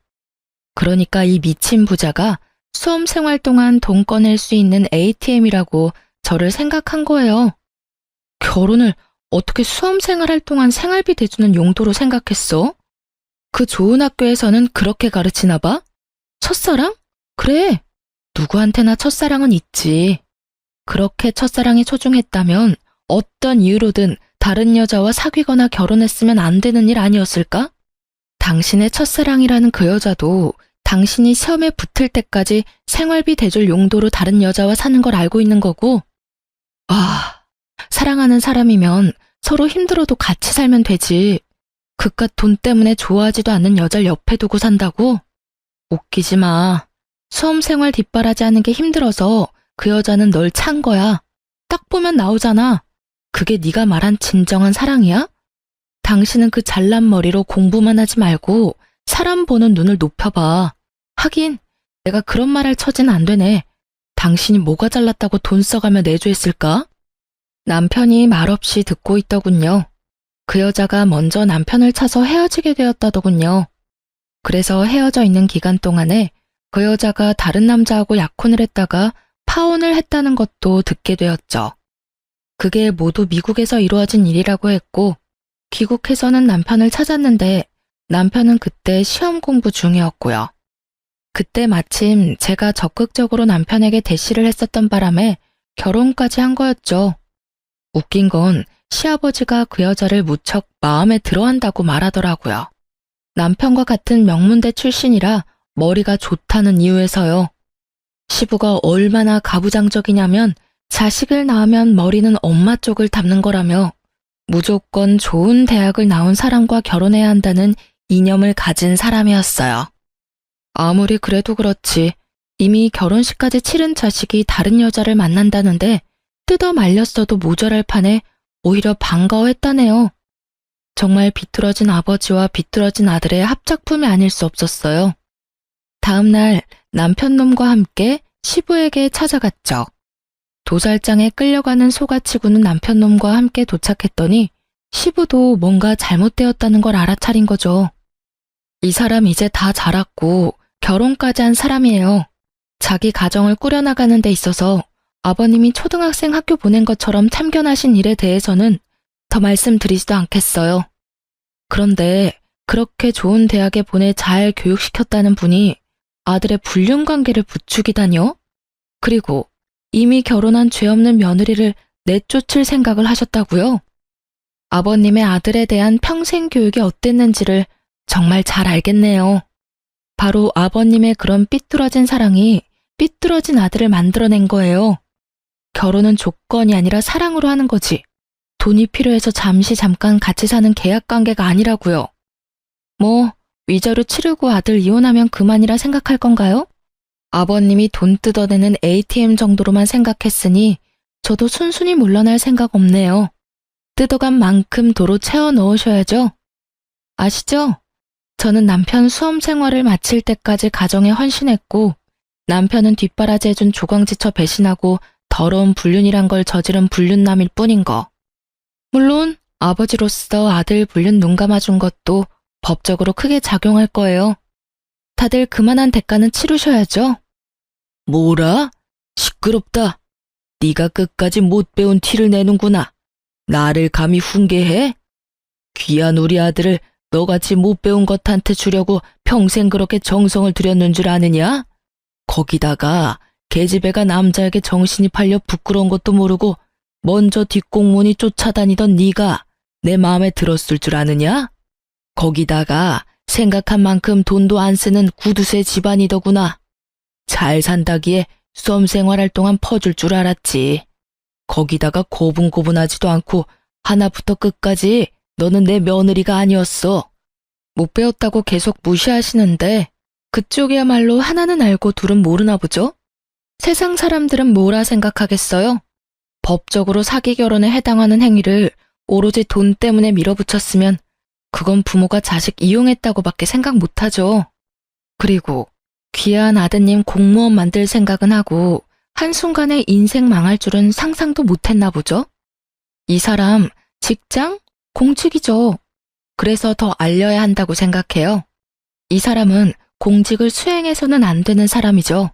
그러니까 이 미친 부자가 수험 생활 동안 돈 꺼낼 수 있는 ATM이라고 저를 생각한 거예요. 결혼을 어떻게 수험 생활할 동안 생활비 대주는 용도로 생각했어? 그 좋은 학교에서는 그렇게 가르치나 봐? 첫사랑? 그래. 누구한테나 첫사랑은 있지. 그렇게 첫사랑이 소중했다면 어떤 이유로든 다른 여자와 사귀거나 결혼했으면 안 되는 일 아니었을까? 당신의 첫사랑이라는 그 여자도 당신이 시험에 붙을 때까지 생활비 대줄 용도로 다른 여자와 사는 걸 알고 있는 거고. 아, 사랑하는 사람이면 서로 힘들어도 같이 살면 되지. 그깟 돈 때문에 좋아하지도 않는 여자를 옆에 두고 산다고? 웃기지 마. 수험 생활 뒷바라지 하는 게 힘들어서 그 여자는 널 찬 거야. 딱 보면 나오잖아. 그게 네가 말한 진정한 사랑이야? 당신은 그 잘난 머리로 공부만 하지 말고 사람 보는 눈을 높여봐. 하긴 내가 그런 말 할 처지는 안 되네. 당신이 뭐가 잘났다고 돈 써가며 내조했을까? 남편이 말없이 듣고 있더군요. 그 여자가 먼저 남편을 차서 헤어지게 되었다더군요. 그래서 헤어져 있는 기간 동안에 그 여자가 다른 남자하고 약혼을 했다가 파혼을 했다는 것도 듣게 되었죠. 그게 모두 미국에서 이루어진 일이라고 했고 귀국해서는 남편을 찾았는데 남편은 그때 시험 공부 중이었고요. 그때 마침 제가 적극적으로 남편에게 대시를 했었던 바람에 결혼까지 한 거였죠. 웃긴 건 시아버지가 그 여자를 무척 마음에 들어한다고 말하더라고요. 남편과 같은 명문대 출신이라 머리가 좋다는 이유에서요. 시부가 얼마나 가부장적이냐면 자식을 낳으면 머리는 엄마 쪽을 담는 거라며 무조건 좋은 대학을 나온 사람과 결혼해야 한다는 이념을 가진 사람이었어요. 아무리 그래도 그렇지 이미 결혼식까지 치른 자식이 다른 여자를 만난다는데 뜯어 말렸어도 모자랄 판에 오히려 반가워했다네요. 정말 비뚤어진 아버지와 비뚤어진 아들의 합작품이 아닐 수 없었어요. 다음 날 남편놈과 함께 시부에게 찾아갔죠. 도살장에 끌려가는 소가치구는 남편놈과 함께 도착했더니 시부도 뭔가 잘못되었다는 걸 알아차린 거죠. 이 사람 이제 다 자랐고 결혼까지 한 사람이에요. 자기 가정을 꾸려나가는 데 있어서 아버님이 초등학생 학교 보낸 것처럼 참견하신 일에 대해서는 더 말씀드리지도 않겠어요. 그런데 그렇게 좋은 대학에 보내 잘 교육시켰다는 분이 아들의 불륜 관계를 부추기다뇨? 그리고 이미 결혼한 죄 없는 며느리를 내쫓을 생각을 하셨다고요? 아버님의 아들에 대한 평생 교육이 어땠는지를 정말 잘 알겠네요. 바로 아버님의 그런 삐뚤어진 사랑이 삐뚤어진 아들을 만들어낸 거예요. 결혼은 조건이 아니라 사랑으로 하는 거지. 돈이 필요해서 잠깐 같이 사는 계약 관계가 아니라고요. 뭐 위자료 치르고 아들 이혼하면 그만이라 생각할 건가요? 아버님이 돈 뜯어내는 ATM 정도로만 생각했으니 저도 순순히 물러날 생각 없네요. 뜯어간 만큼 도로 채워 넣으셔야죠. 아시죠? 저는 남편 수험 생활을 마칠 때까지 가정에 헌신했고 남편은 뒷바라지해준 조광지처 배신하고 더러운 불륜이란 걸 저지른 불륜남일 뿐인 거. 물론 아버지로서 아들 불륜 눈 감아준 것도 법적으로 크게 작용할 거예요. 다들 그만한 대가는 치르셔야죠. 뭐라? 시끄럽다. 네가 끝까지 못 배운 티를 내는구나. 나를 감히 훈계해? 귀한 우리 아들을 너같이 못 배운 것한테 주려고 평생 그렇게 정성을 들였는 줄 아느냐? 거기다가 계집애가 남자에게 정신이 팔려 부끄러운 것도 모르고 먼저 뒷공문이 쫓아다니던 네가 내 마음에 들었을 줄 아느냐? 거기다가 생각한 만큼 돈도 안 쓰는 구두쇠 집안이더구나. 잘 산다기에 수험 생활할 동안 퍼줄 줄 알았지. 거기다가 고분고분하지도 않고 하나부터 끝까지 너는 내 며느리가 아니었어. 못 배웠다고 계속 무시하시는데 그쪽이야말로 하나는 알고 둘은 모르나 보죠? 세상 사람들은 뭐라 생각하겠어요? 법적으로 사기 결혼에 해당하는 행위를 오로지 돈 때문에 밀어붙였으면 그건 부모가 자식 이용했다고밖에 생각 못하죠. 그리고 귀한 아드님 공무원 만들 생각은 하고 한순간에 인생 망할 줄은 상상도 못했나 보죠? 이 사람 직장? 공직이죠. 그래서 더 알려야 한다고 생각해요. 이 사람은 공직을 수행해서는 안 되는 사람이죠.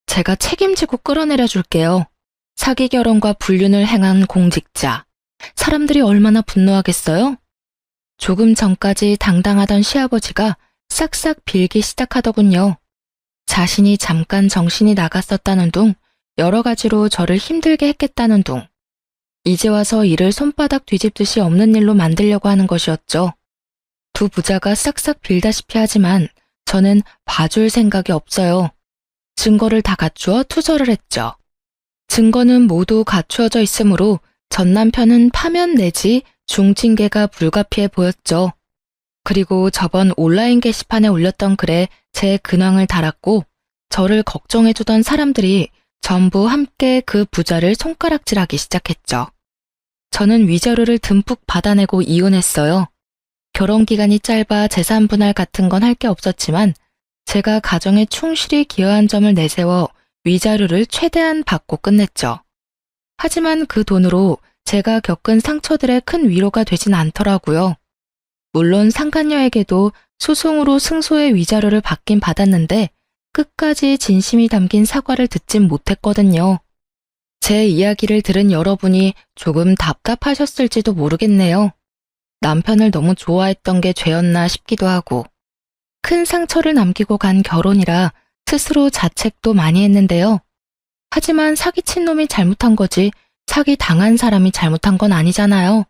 제가 책임지고 끌어내려 줄게요. 사기 결혼과 불륜을 행한 공직자. 사람들이 얼마나 분노하겠어요? 조금 전까지 당당하던 시아버지가 싹싹 빌기 시작하더군요. 자신이 잠깐 정신이 나갔었다는 둥, 여러 가지로 저를 힘들게 했겠다는 둥. 이제 와서 일을 손바닥 뒤집듯이 없는 일로 만들려고 하는 것이었죠. 두 부자가 싹싹 빌다시피 하지만 저는 봐줄 생각이 없어요. 증거를 다 갖추어 투서를 했죠. 증거는 모두 갖추어져 있으므로 전 남편은 파면 내지 중징계가 불가피해 보였죠. 그리고 저번 온라인 게시판에 올렸던 글에 제 근황을 달았고 저를 걱정해주던 사람들이 전부 함께 그 부자를 손가락질하기 시작했죠. 저는 위자료를 듬뿍 받아내고 이혼했어요. 결혼기간이 짧아 재산 분할 같은 건 할 게 없었지만 제가 가정에 충실히 기여한 점을 내세워 위자료를 최대한 받고 끝냈죠. 하지만 그 돈으로 제가 겪은 상처들의 큰 위로가 되진 않더라고요. 물론 상간녀에게도 소송으로 승소의 위자료를 받긴 받았는데 끝까지 진심이 담긴 사과를 듣진 못했거든요. 제 이야기를 들은 여러분이 조금 답답하셨을지도 모르겠네요. 남편을 너무 좋아했던 게 죄였나 싶기도 하고 큰 상처를 남기고 간 결혼이라 스스로 자책도 많이 했는데요. 하지만 사기친 놈이 잘못한 거지 사기 당한 사람이 잘못한 건 아니잖아요.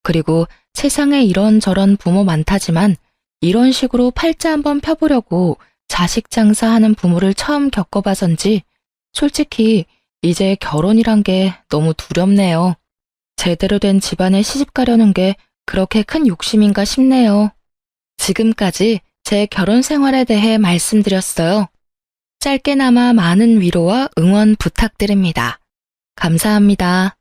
그리고 세상에 이런저런 부모 많다지만 이런 식으로 팔자 한번 펴보려고 자식 장사하는 부모를 처음 겪어봐서인지 솔직히 이제 결혼이란 게 너무 두렵네요. 제대로 된 집안에 시집 가려는 게 그렇게 큰 욕심인가 싶네요. 지금까지 제 결혼 생활에 대해 말씀드렸어요. 짧게나마 많은 위로와 응원 부탁드립니다. 감사합니다.